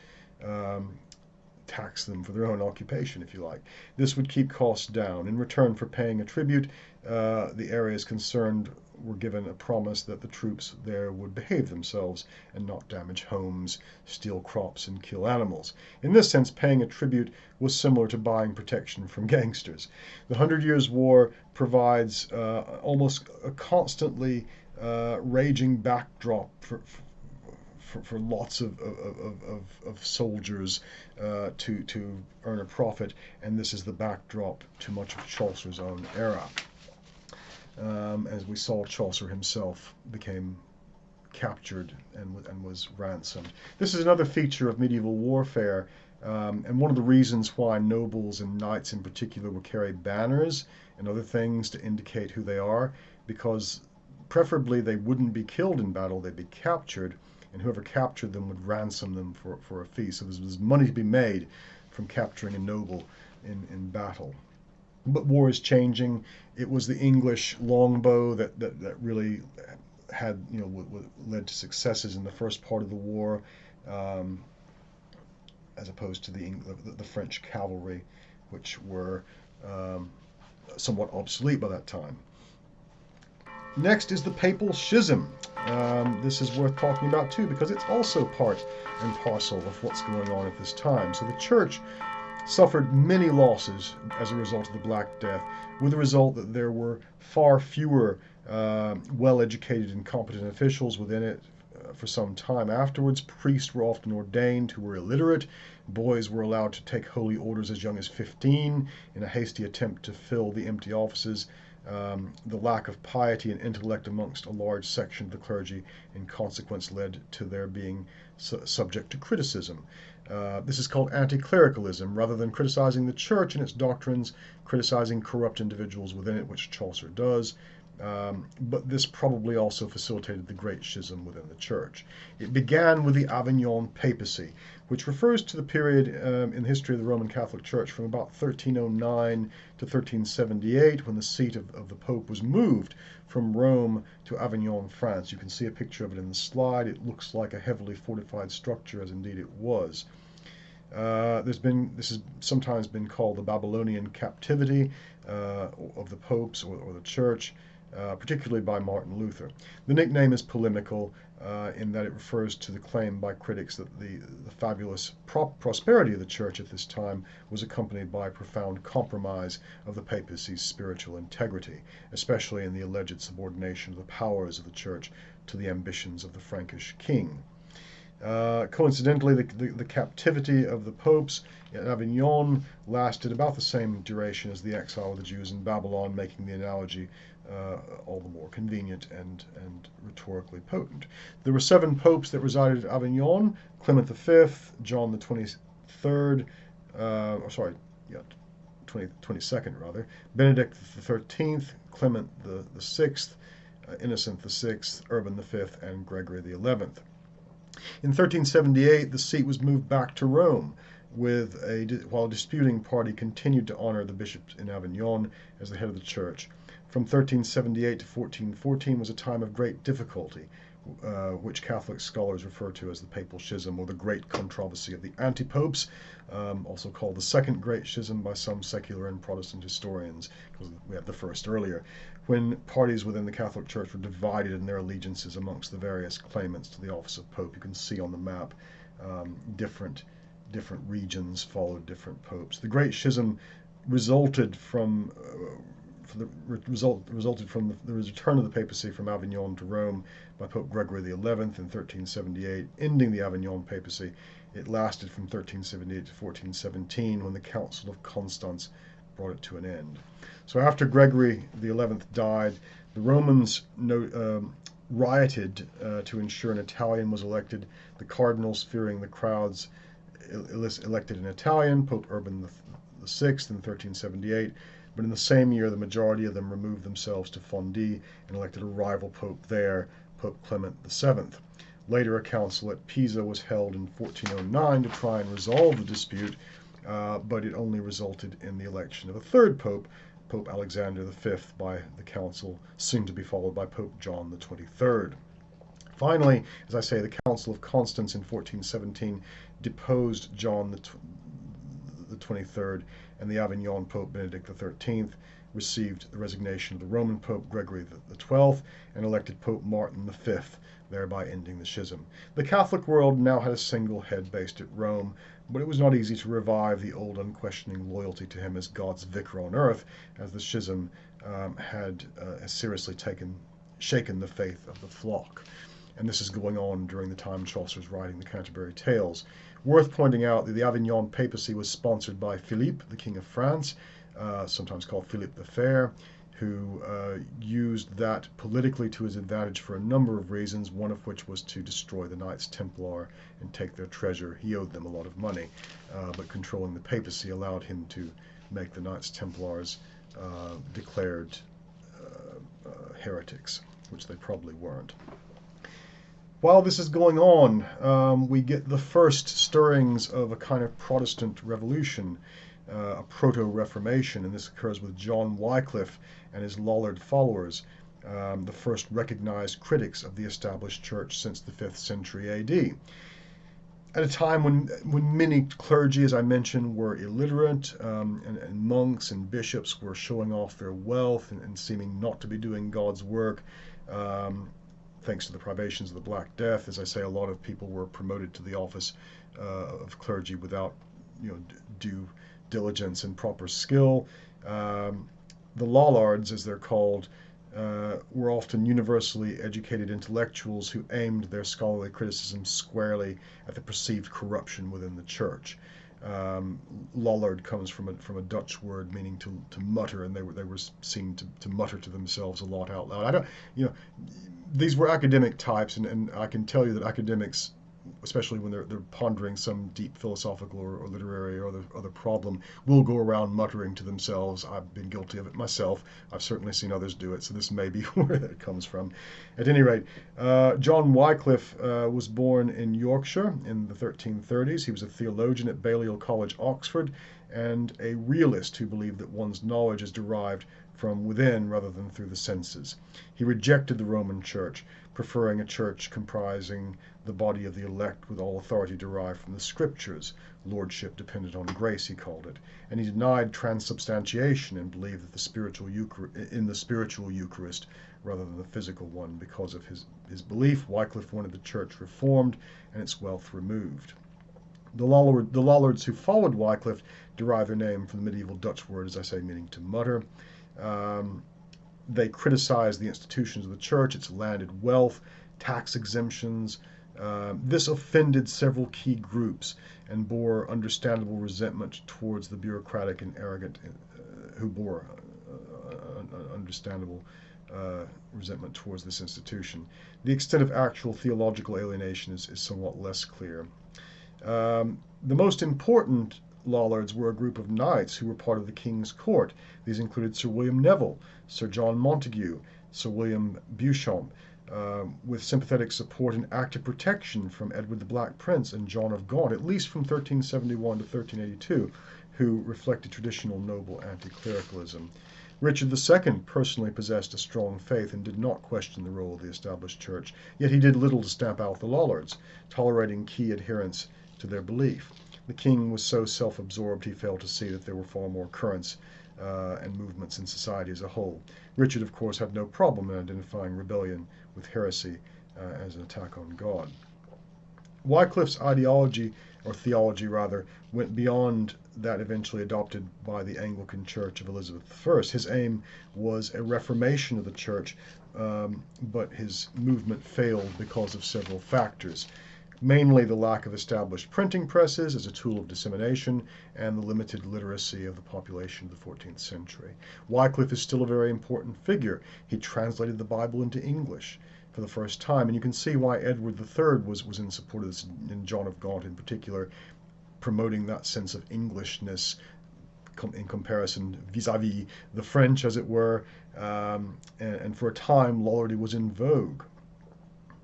tax them for their own occupation, if you like. This would keep costs down. In return for paying a tribute, the areas concerned were given a promise that the troops there would behave themselves and not damage homes, steal crops, and kill animals. In this sense, paying a tribute was similar to buying protection from gangsters. The 100 Years' War provides almost a constantly raging backdrop for lots of soldiers to earn a profit, and this is the backdrop to much of Chaucer's own era. As we saw, Chaucer himself became captured and was ransomed. This is another feature of medieval warfare, and one of the reasons why nobles and knights in particular will carry banners and other things to indicate who they are, because preferably they wouldn't be killed in battle, they'd be captured, and whoever captured them would ransom them for a fee. So there's money to be made from capturing a noble in battle. But war is changing. It was the English longbow that really had, led to successes in the first part of the war, as opposed to the French cavalry. which were somewhat obsolete by that time. Next is the Papal Schism. This is worth talking about too, because it's also part and parcel of what's going on at this time. So the Church suffered many losses as a result of the Black Death, with the result that there were far fewer well-educated and competent officials within it for some time afterwards. Priests were often ordained who were illiterate. Boys were allowed to take holy orders as young as 15 in a hasty attempt to fill the empty offices. The lack of piety and intellect amongst a large section of the clergy in consequence led to their being subject to criticism. This is called anti-clericalism. Rather than criticizing the church and its doctrines, criticizing corrupt individuals within it, which Chaucer does. But this probably also facilitated the Great Schism within the church. It began with the Avignon Papacy, which refers to the period in the history of the Roman Catholic Church from about 1309 to 1378, when the seat of the Pope was moved from Rome to Avignon, France. You can see a picture of it in the slide. It looks like a heavily fortified structure, as indeed it was. This has sometimes been called the Babylonian captivity of the popes or the church, particularly by Martin Luther. The nickname is polemical in that it refers to the claim by critics that the fabulous prosperity of the church at this time was accompanied by a profound compromise of the papacy's spiritual integrity, especially in the alleged subordination of the powers of the church to the ambitions of the Frankish king. Coincidentally, the captivity of the popes in Avignon lasted about the same duration as the exile of the Jews in Babylon, making the analogy all the more convenient and rhetorically potent. There were 7 popes that resided at Avignon: Clement V, John the 23rd, 22nd rather, Benedict the 13th, Clement the 6th, Innocent the 6th, Urban the 5th, and Gregory the 11th. In 1378, the seat was moved back to Rome, while a disputing party continued to honor the bishop in Avignon as the head of the church. From 1378 to 1414 was a time of great difficulty, which Catholic scholars refer to as the Papal Schism, or the Great Controversy of the Anti-Popes, also called the Second Great Schism by some secular and Protestant historians, because we had the first earlier, when parties within the Catholic Church were divided in their allegiances amongst the various claimants to the office of Pope. You can see on the map different regions followed different popes. The Great Schism resulted from the return of the papacy from Avignon to Rome by Pope Gregory XI in 1378, ending the Avignon Papacy. It lasted from 1378 to 1417, when the Council of Constance brought it to an end. So after Gregory XI died, the Romans rioted to ensure an Italian was elected. The cardinals, fearing the crowds, elected an Italian, Pope Urban VI in 1378. But in the same year, the majority of them removed themselves to Fondi and elected a rival pope there, Pope Clement VII. Later, a council at Pisa was held in 1409 to try and resolve the dispute, but it only resulted in the election of a third pope, Pope Alexander V, by the council, soon to be followed by Pope John the 23rd. Finally, as I say, the Council of Constance in 1417 deposed John the 23rd, and the Avignon Pope Benedict XIII received the resignation of the Roman Pope Gregory XII and elected Pope Martin V, thereby ending the schism. The Catholic world now had a single head based at Rome, but it was not easy to revive the old unquestioning loyalty to him as God's vicar on earth, as the schism had seriously shaken the faith of the flock. And this is going on during the time Chaucer's writing the Canterbury Tales. Worth pointing out that the Avignon Papacy was sponsored by Philippe, the King of France, sometimes called Philippe the Fair, who used that politically to his advantage for a number of reasons, one of which was to destroy the Knights Templar and take their treasure. He owed them a lot of money, but controlling the papacy allowed him to make the Knights Templars declared heretics, which they probably weren't. While this is going on, we get the first stirrings of a kind of Protestant revolution, a Proto-Reformation, and this occurs with John Wycliffe and his Lollard followers, the first recognized critics of the established church since the 5th century AD. at a time when many clergy, as I mentioned, were illiterate, and monks and bishops were showing off their wealth and seeming not to be doing God's work, thanks to the privations of the Black Death. As I say, a lot of people were promoted to the office of clergy without, due diligence and proper skill. The Lollards, as they're called, were often universally educated intellectuals who aimed their scholarly criticism squarely at the perceived corruption within the church. Lollard comes from a Dutch word meaning to mutter, and they were seen to mutter to themselves a lot out loud. I don't, these were academic types, and I can tell you that academics, especially when they're pondering some deep philosophical or literary or other problem, will go around muttering to themselves. I've been guilty of it myself. I've certainly seen others do it, so this may be where that comes from. At any rate, John Wycliffe was born in Yorkshire in the 1330s. He was a theologian at Balliol College, Oxford, and a realist who believed that one's knowledge is derived from within rather than through the senses. He rejected the Roman Church, preferring a church comprising the body of the elect with all authority derived from the Scriptures. Lordship dependent on grace, he called it. And he denied transubstantiation and believed that the spiritual Eucharist rather than the physical one. Because of his belief, Wycliffe wanted the church reformed and its wealth removed. The Lollards who followed Wycliffe derived their name from the medieval Dutch word, as I say, meaning to mutter. They criticized the institutions of the church, its landed wealth, tax exemptions. This offended several key groups and bore understandable resentment towards the bureaucratic and arrogant, understandable resentment towards this institution. The extent of actual theological alienation is somewhat less clear. The most important Lollards were a group of knights who were part of the king's court. These included Sir William Neville, Sir John Montague, Sir William Beauchamp, with sympathetic support and active protection from Edward the Black Prince and John of Gaunt, at least from 1371 to 1382, who reflected traditional noble anti-clericalism. Richard II personally possessed a strong faith and did not question the role of the established church, yet he did little to stamp out the Lollards, tolerating key adherents to their belief. The king was so self-absorbed he failed to see that there were far more currents and movements in society as a whole. Richard, of course, had no problem in identifying rebellion with heresy as an attack on God. Wycliffe's ideology, or theology rather, went beyond that eventually adopted by the Anglican Church of Elizabeth I. His aim was a reformation of the church, but his movement failed because of several factors. Mainly the lack of established printing presses as a tool of dissemination and the limited literacy of the population of the 14th century. Wycliffe is still a very important figure. He translated the Bible into English for the first time, and you can see why Edward III was in support of this, and John of Gaunt in particular, promoting that sense of Englishness in comparison vis-a-vis the French, as it were, and for a time Lollardy was in vogue.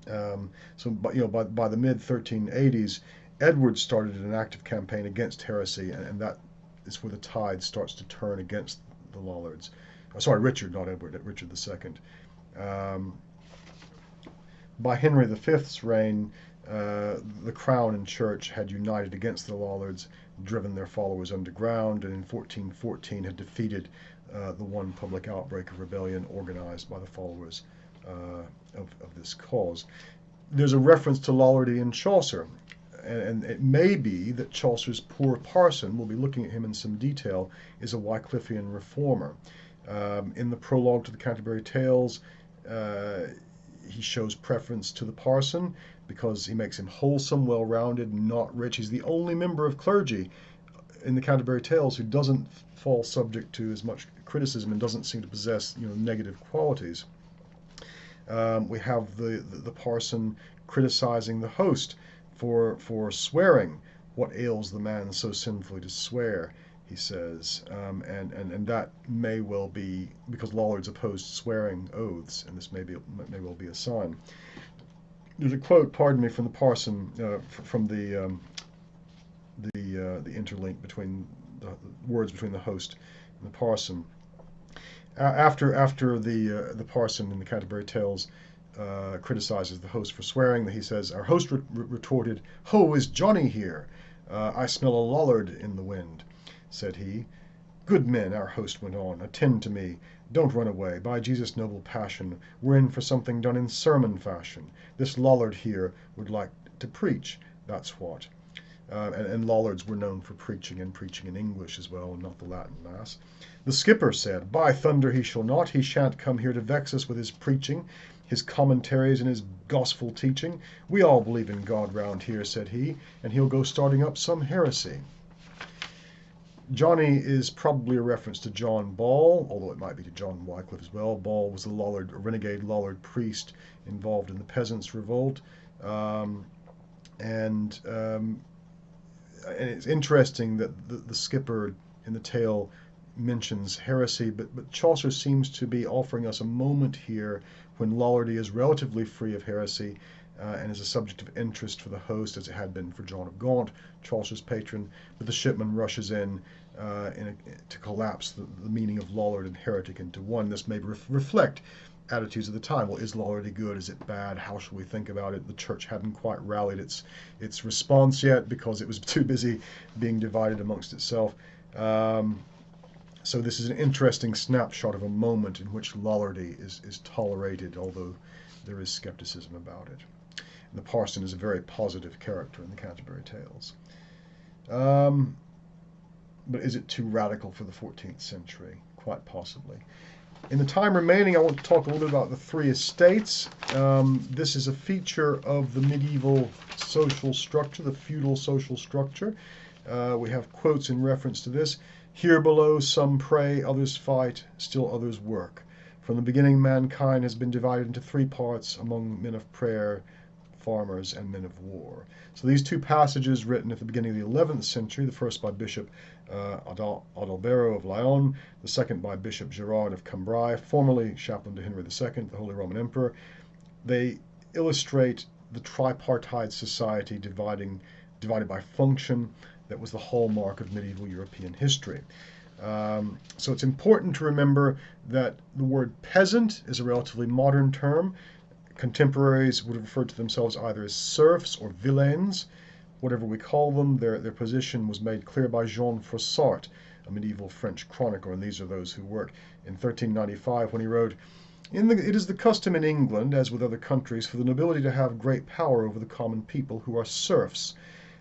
By the mid-1380s, Edward started an active campaign against heresy, and that is where the tide starts to turn against the Lollards. Richard, not Edward, Richard II. By Henry V's reign, the Crown and Church had united against the Lollards, driven their followers underground, and in 1414 had defeated the one public outbreak of rebellion organized by the followers of this cause. There's a reference to Lollardy in Chaucer, and it may be that Chaucer's poor parson, we'll be looking at him in some detail, is a Wycliffian reformer. In the prologue to the Canterbury Tales, he shows preference to the parson because he makes him wholesome, well-rounded, not rich. He's the only member of clergy in the Canterbury Tales who doesn't fall subject to as much criticism and doesn't seem to possess negative qualities. We have the parson criticizing the host for swearing. What ails the man so sinfully to swear, he says, and that may well be because Lollards opposed swearing oaths, and this may well be a sign. There's a quote, pardon me, from the parson from the interlink between the words between the host and the parson. After the parson in the Canterbury Tales criticizes the host for swearing. He says, our host retorted, "Ho, is Johnny here? I smell a Lollard in the wind," said he. "Good men," our host went on, "attend to me. Don't run away. By Jesus' noble passion, we're in for something done in sermon fashion. This Lollard here would like to preach, that's what." And Lollards were known for preaching and preaching in English as well, not the Latin Mass. The skipper said, "By thunder he shall not. He shan't come here to vex us with his preaching, his commentaries and his gospel teaching. We all believe in God round here," said he, "and he'll go starting up some heresy." Johnny is probably a reference to John Ball, although it might be to John Wycliffe as well. Ball was a renegade Lollard priest involved in the Peasants Revolt. And it's interesting that the skipper in the tale mentions heresy, but Chaucer seems to be offering us a moment here when Lollardy is relatively free of heresy and is a subject of interest for the host, as it had been for John of Gaunt, Chaucer's patron, but the shipman rushes in to collapse the meaning of Lollard and heretic into one. This may reflect attitudes of the time. Well, is Lollardy good? Is it bad? How shall we think about it? The church hadn't quite rallied its response yet because it was too busy being divided amongst itself. So this is an interesting snapshot of a moment in which Lollardy is tolerated, although there is skepticism about it. And the parson is a very positive character in the Canterbury Tales. But is it too radical for the 14th century? Quite possibly. In the time remaining, I want to talk a little bit about the three estates. This is a feature of the medieval social structure, the feudal social structure. We have quotes in reference to this. "Here below some pray, others fight, still others work. From the beginning mankind has been divided into three parts among men of prayer, farmers, and men of war." So these two passages written at the beginning of the 11th century, the first by Bishop Adalbero of Lyon, the second by Bishop Gerard of Cambrai, formerly chaplain to Henry II, the Holy Roman Emperor, they illustrate the tripartite society divided by function that was the hallmark of medieval European history. So it's important to remember that the word peasant is a relatively modern term. Contemporaries would have referred to themselves either as serfs or villeins. Whatever we call them, their position was made clear by Jean Froissart, a medieval French chronicler, and these are those who worked in 1395 when he wrote, "It is the custom in England, as with other countries, for the nobility to have great power over the common people, who are serfs.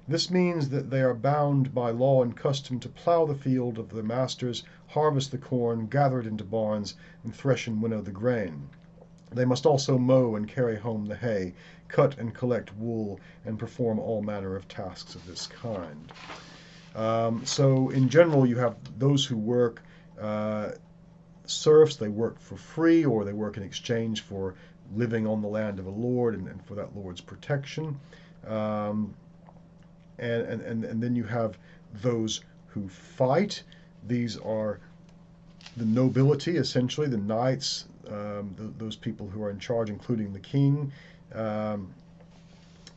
This means that they are bound by law and custom to plough the field of their masters, harvest the corn, gather it into barns, and thresh and winnow the grain. They must also mow and carry home the hay, cut and collect wool, and perform all manner of tasks of this kind." So in general, you have those who work serfs. They work for free, or they work in exchange for living on the land of a lord and for that lord's protection. And then you have those who fight. These are the nobility, essentially, the knights, those people who are in charge, including the king.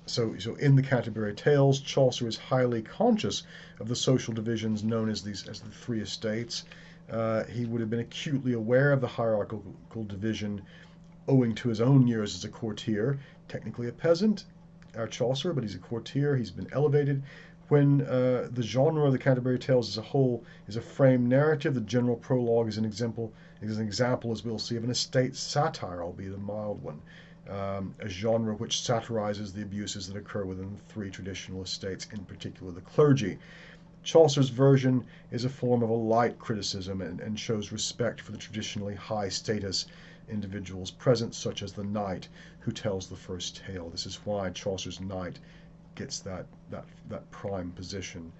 So in the Canterbury Tales, Chaucer is highly conscious of the social divisions known as the three estates. He would have been acutely aware of the hierarchical division owing to his own years as a courtier, technically a peasant, our Chaucer, but he's a courtier. He's been elevated. When the genre of the Canterbury Tales as a whole is a framed narrative, the general prologue is an example, as we'll see, of an estate satire, albeit a mild one, a genre which satirizes the abuses that occur within the three traditional estates, in particular the clergy. Chaucer's version is a form of a light criticism and shows respect for the traditionally high status individuals present, such as the knight who tells the first tale. This is why Chaucer's knight gets that prime position.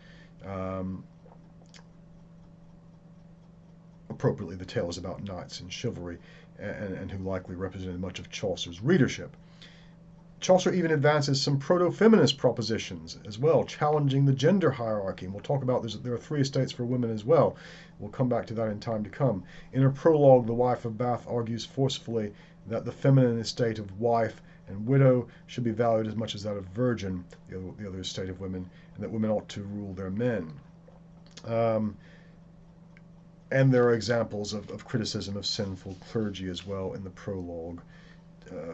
Appropriately, the tale is about knights and chivalry, and who likely represented much of Chaucer's readership. Chaucer even advances some proto-feminist propositions as well, challenging the gender hierarchy. And we'll talk about there are three estates for women as well. We'll come back to that in time to come. In her prologue, the wife of Bath argues forcefully that the feminine estate of wife and widow should be valued as much as that of virgin, the other estate of women, and that women ought to rule their men. And there are examples of criticism of sinful clergy as well in the prologue.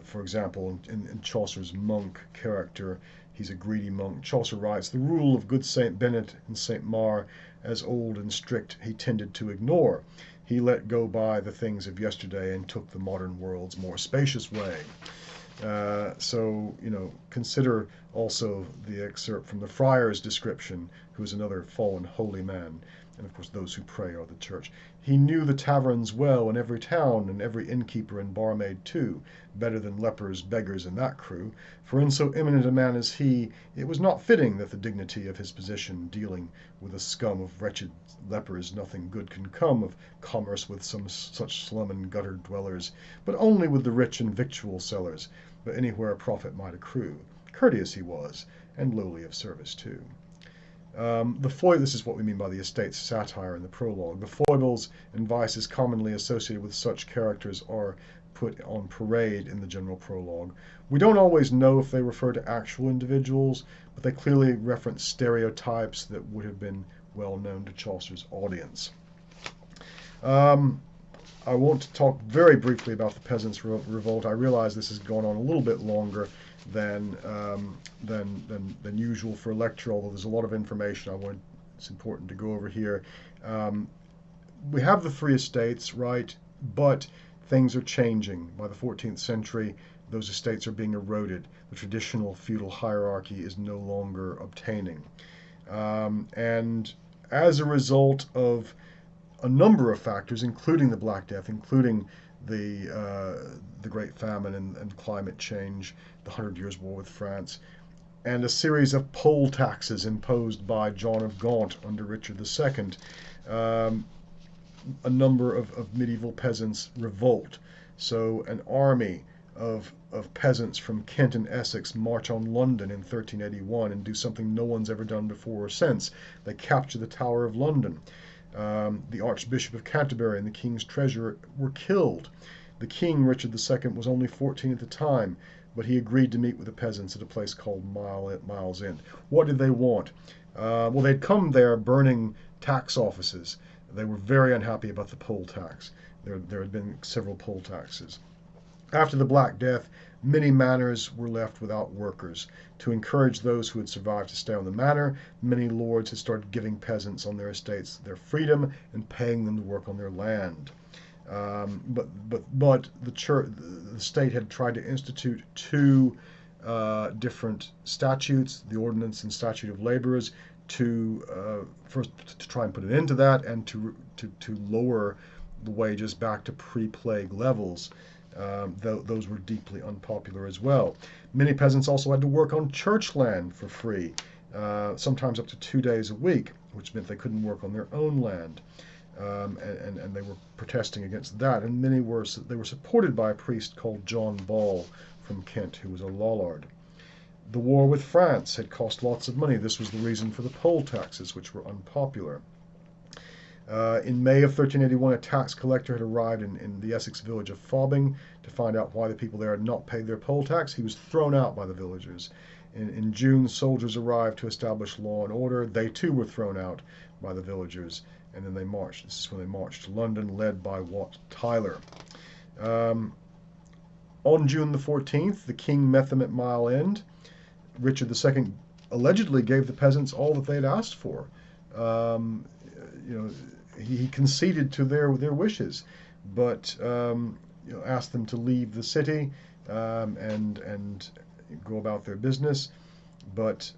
For example, in Chaucer's monk character, he's a greedy monk. Chaucer writes, "The rule of good Saint Bennet and Saint Mar, as old and strict, he tended to ignore. He let go by the things of yesterday and took the modern world's more spacious way." So, consider also the excerpt from the friar's description, who is another fallen holy man. And of course, those who pray are the church. "He knew the taverns well in every town, and every innkeeper and barmaid too, better than lepers, beggars, and that crew. For in so eminent a man as he, it was not fitting that the dignity of his position, dealing with a scum of wretched lepers, nothing good can come of commerce with some such slum and gutter dwellers, but only with the rich and victual sellers, but anywhere profit might accrue. Courteous he was, and lowly of service too." This is what we mean by the estate's satire in the prologue. The foibles and vices commonly associated with such characters are put on parade in the general prologue. We don't always know if they refer to actual individuals, but they clearly reference stereotypes that would have been well known to Chaucer's audience. I want to talk very briefly about the Peasants Revolt. I realize this has gone on a little bit longer than usual for a lecture, although there's a lot of information it's important to go over here. We have the three estates, right, but things are changing. By the 14th century, those estates are being eroded. The traditional feudal hierarchy is no longer obtaining. And as a result of a number of factors, including the Black Death, including the Great Famine and climate change, the 100 Years' War with France, and a series of poll taxes imposed by John of Gaunt under Richard II, a number of medieval peasants revolt. So an army of peasants from Kent and Essex march on London in 1381 and do something no one's ever done before or since. They capture the Tower of London. The Archbishop of Canterbury and the King's Treasurer were killed. The King, Richard II, was only 14 at the time, but he agreed to meet with the peasants at a place called Miles End. What did they want? Well, they'd come there burning tax offices. They were very unhappy about the poll tax. There had been several poll taxes. After the Black Death, many manors were left without workers. To encourage those who had survived to stay on the manor, many lords had started giving peasants on their estates their freedom and paying them to work on their land. But the state had tried to institute two different statutes, the Ordinance and Statute of Laborers, first to try and put an end to that, and to lower the wages back to pre-plague levels. Those were deeply unpopular as well. Many peasants also had to work on church land for free, sometimes up to 2 days a week, which meant they couldn't work on their own land. And they were protesting against that. And they were supported by a priest called John Ball from Kent, who was a Lollard. The war with France had cost lots of money. This was the reason for the poll taxes, which were unpopular. In May of 1381, a tax collector had arrived in the Essex village of Fobbing to find out why the people there had not paid their poll tax. He was thrown out by the villagers. In June, soldiers arrived to establish law and order. They too were thrown out by the villagers, and then they marched. This is when they marched to London, led by Wat Tyler. On June the 14th, the king met them at Mile End. Richard II allegedly gave the peasants all that they had asked for. He conceded to their wishes, but asked them to leave the city and go about their business. But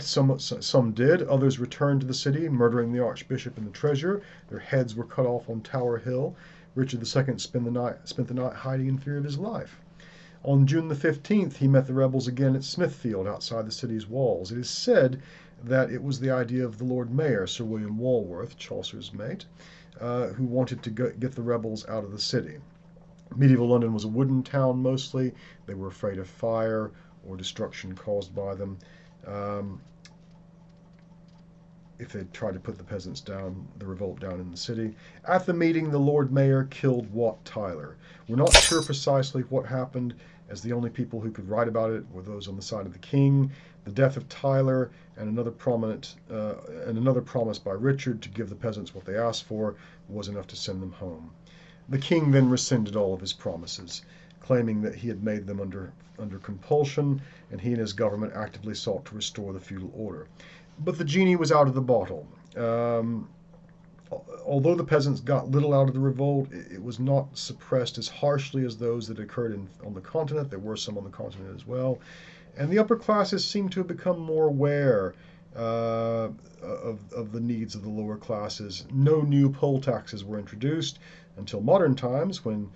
some did. Others returned to the city, murdering the archbishop and the treasurer. Their heads were cut off on Tower Hill. Richard II spent the night hiding in fear of his life. On June the 15th, he met the rebels again at Smithfield, outside the city's walls. It is said that it was the idea of the Lord Mayor, Sir William Walworth, Chaucer's mate, who wanted to get the rebels out of the city. Medieval London was a wooden town mostly. They were afraid of fire or destruction caused by them. If they tried to put the revolt down in the city. At the meeting, the Lord Mayor killed Wat Tyler. We're not sure precisely what happened, as the only people who could write about it were those on the side of the king. The death of Tyler and another promise by Richard to give the peasants what they asked for was enough to send them home. The king then rescinded all of his promises. claiming that he had made them under compulsion, and he and his government actively sought to restore the feudal order. But the genie was out of the bottle. Although the peasants got little out of the revolt, it was not suppressed as harshly as those that occurred on the continent. There were some on the continent as well. And the upper classes seem to have become more aware of the needs of the lower classes. No new poll taxes were introduced until modern times, when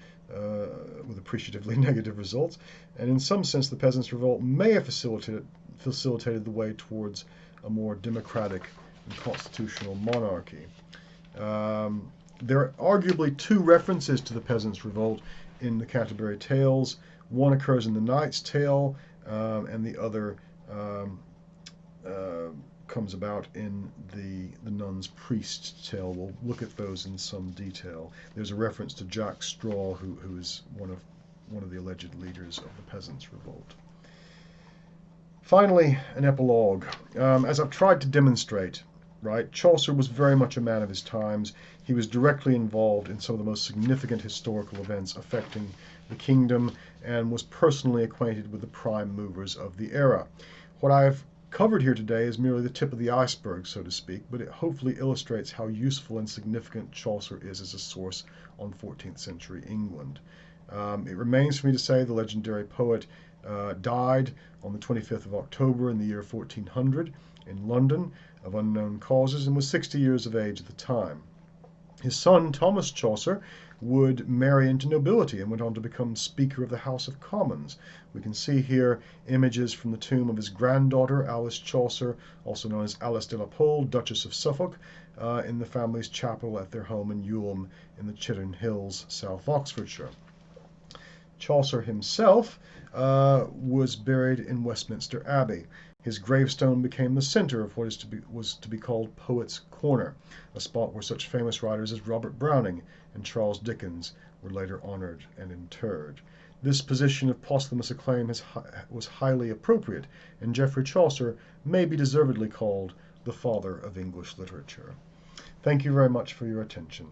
with appreciatively negative results. And in some sense, the Peasants' Revolt may have facilitated the way towards a more democratic and constitutional monarchy. There are arguably two references to the Peasants' Revolt in the Canterbury Tales. One occurs in the Knight's Tale, and the other comes about in the Nun's Priest's Tale. We'll look at those in some detail. There's a reference to Jack Straw, who is one of the alleged leaders of the Peasants' Revolt. Finally, an epilogue. As I've tried to demonstrate, right, Chaucer was very much a man of his times. He was directly involved in some of the most significant historical events affecting the kingdom, and was personally acquainted with the prime movers of the era. What I've covered here today is merely the tip of the iceberg, so to speak, but it hopefully illustrates how useful and significant Chaucer is as a source on 14th century England. It remains for me to say the legendary poet died on the 25th of October in the year 1400 in London of unknown causes, and was 60 years of age at the time. His son, Thomas Chaucer, would marry into nobility and went on to become Speaker of the House of Commons. We can see here images from the tomb of his granddaughter, Alice Chaucer, also known as Alice de la Pole, Duchess of Suffolk, in the family's chapel at their home in Ewelme in the Chitterne Hills, South Oxfordshire. Chaucer himself was buried in Westminster Abbey. His gravestone became the center of what was to be called Poets' Corner, a spot where such famous writers as Robert Browning and Charles Dickens were later honored and interred. This position of posthumous acclaim was highly appropriate, and Geoffrey Chaucer may be deservedly called the father of English literature. Thank you very much for your attention.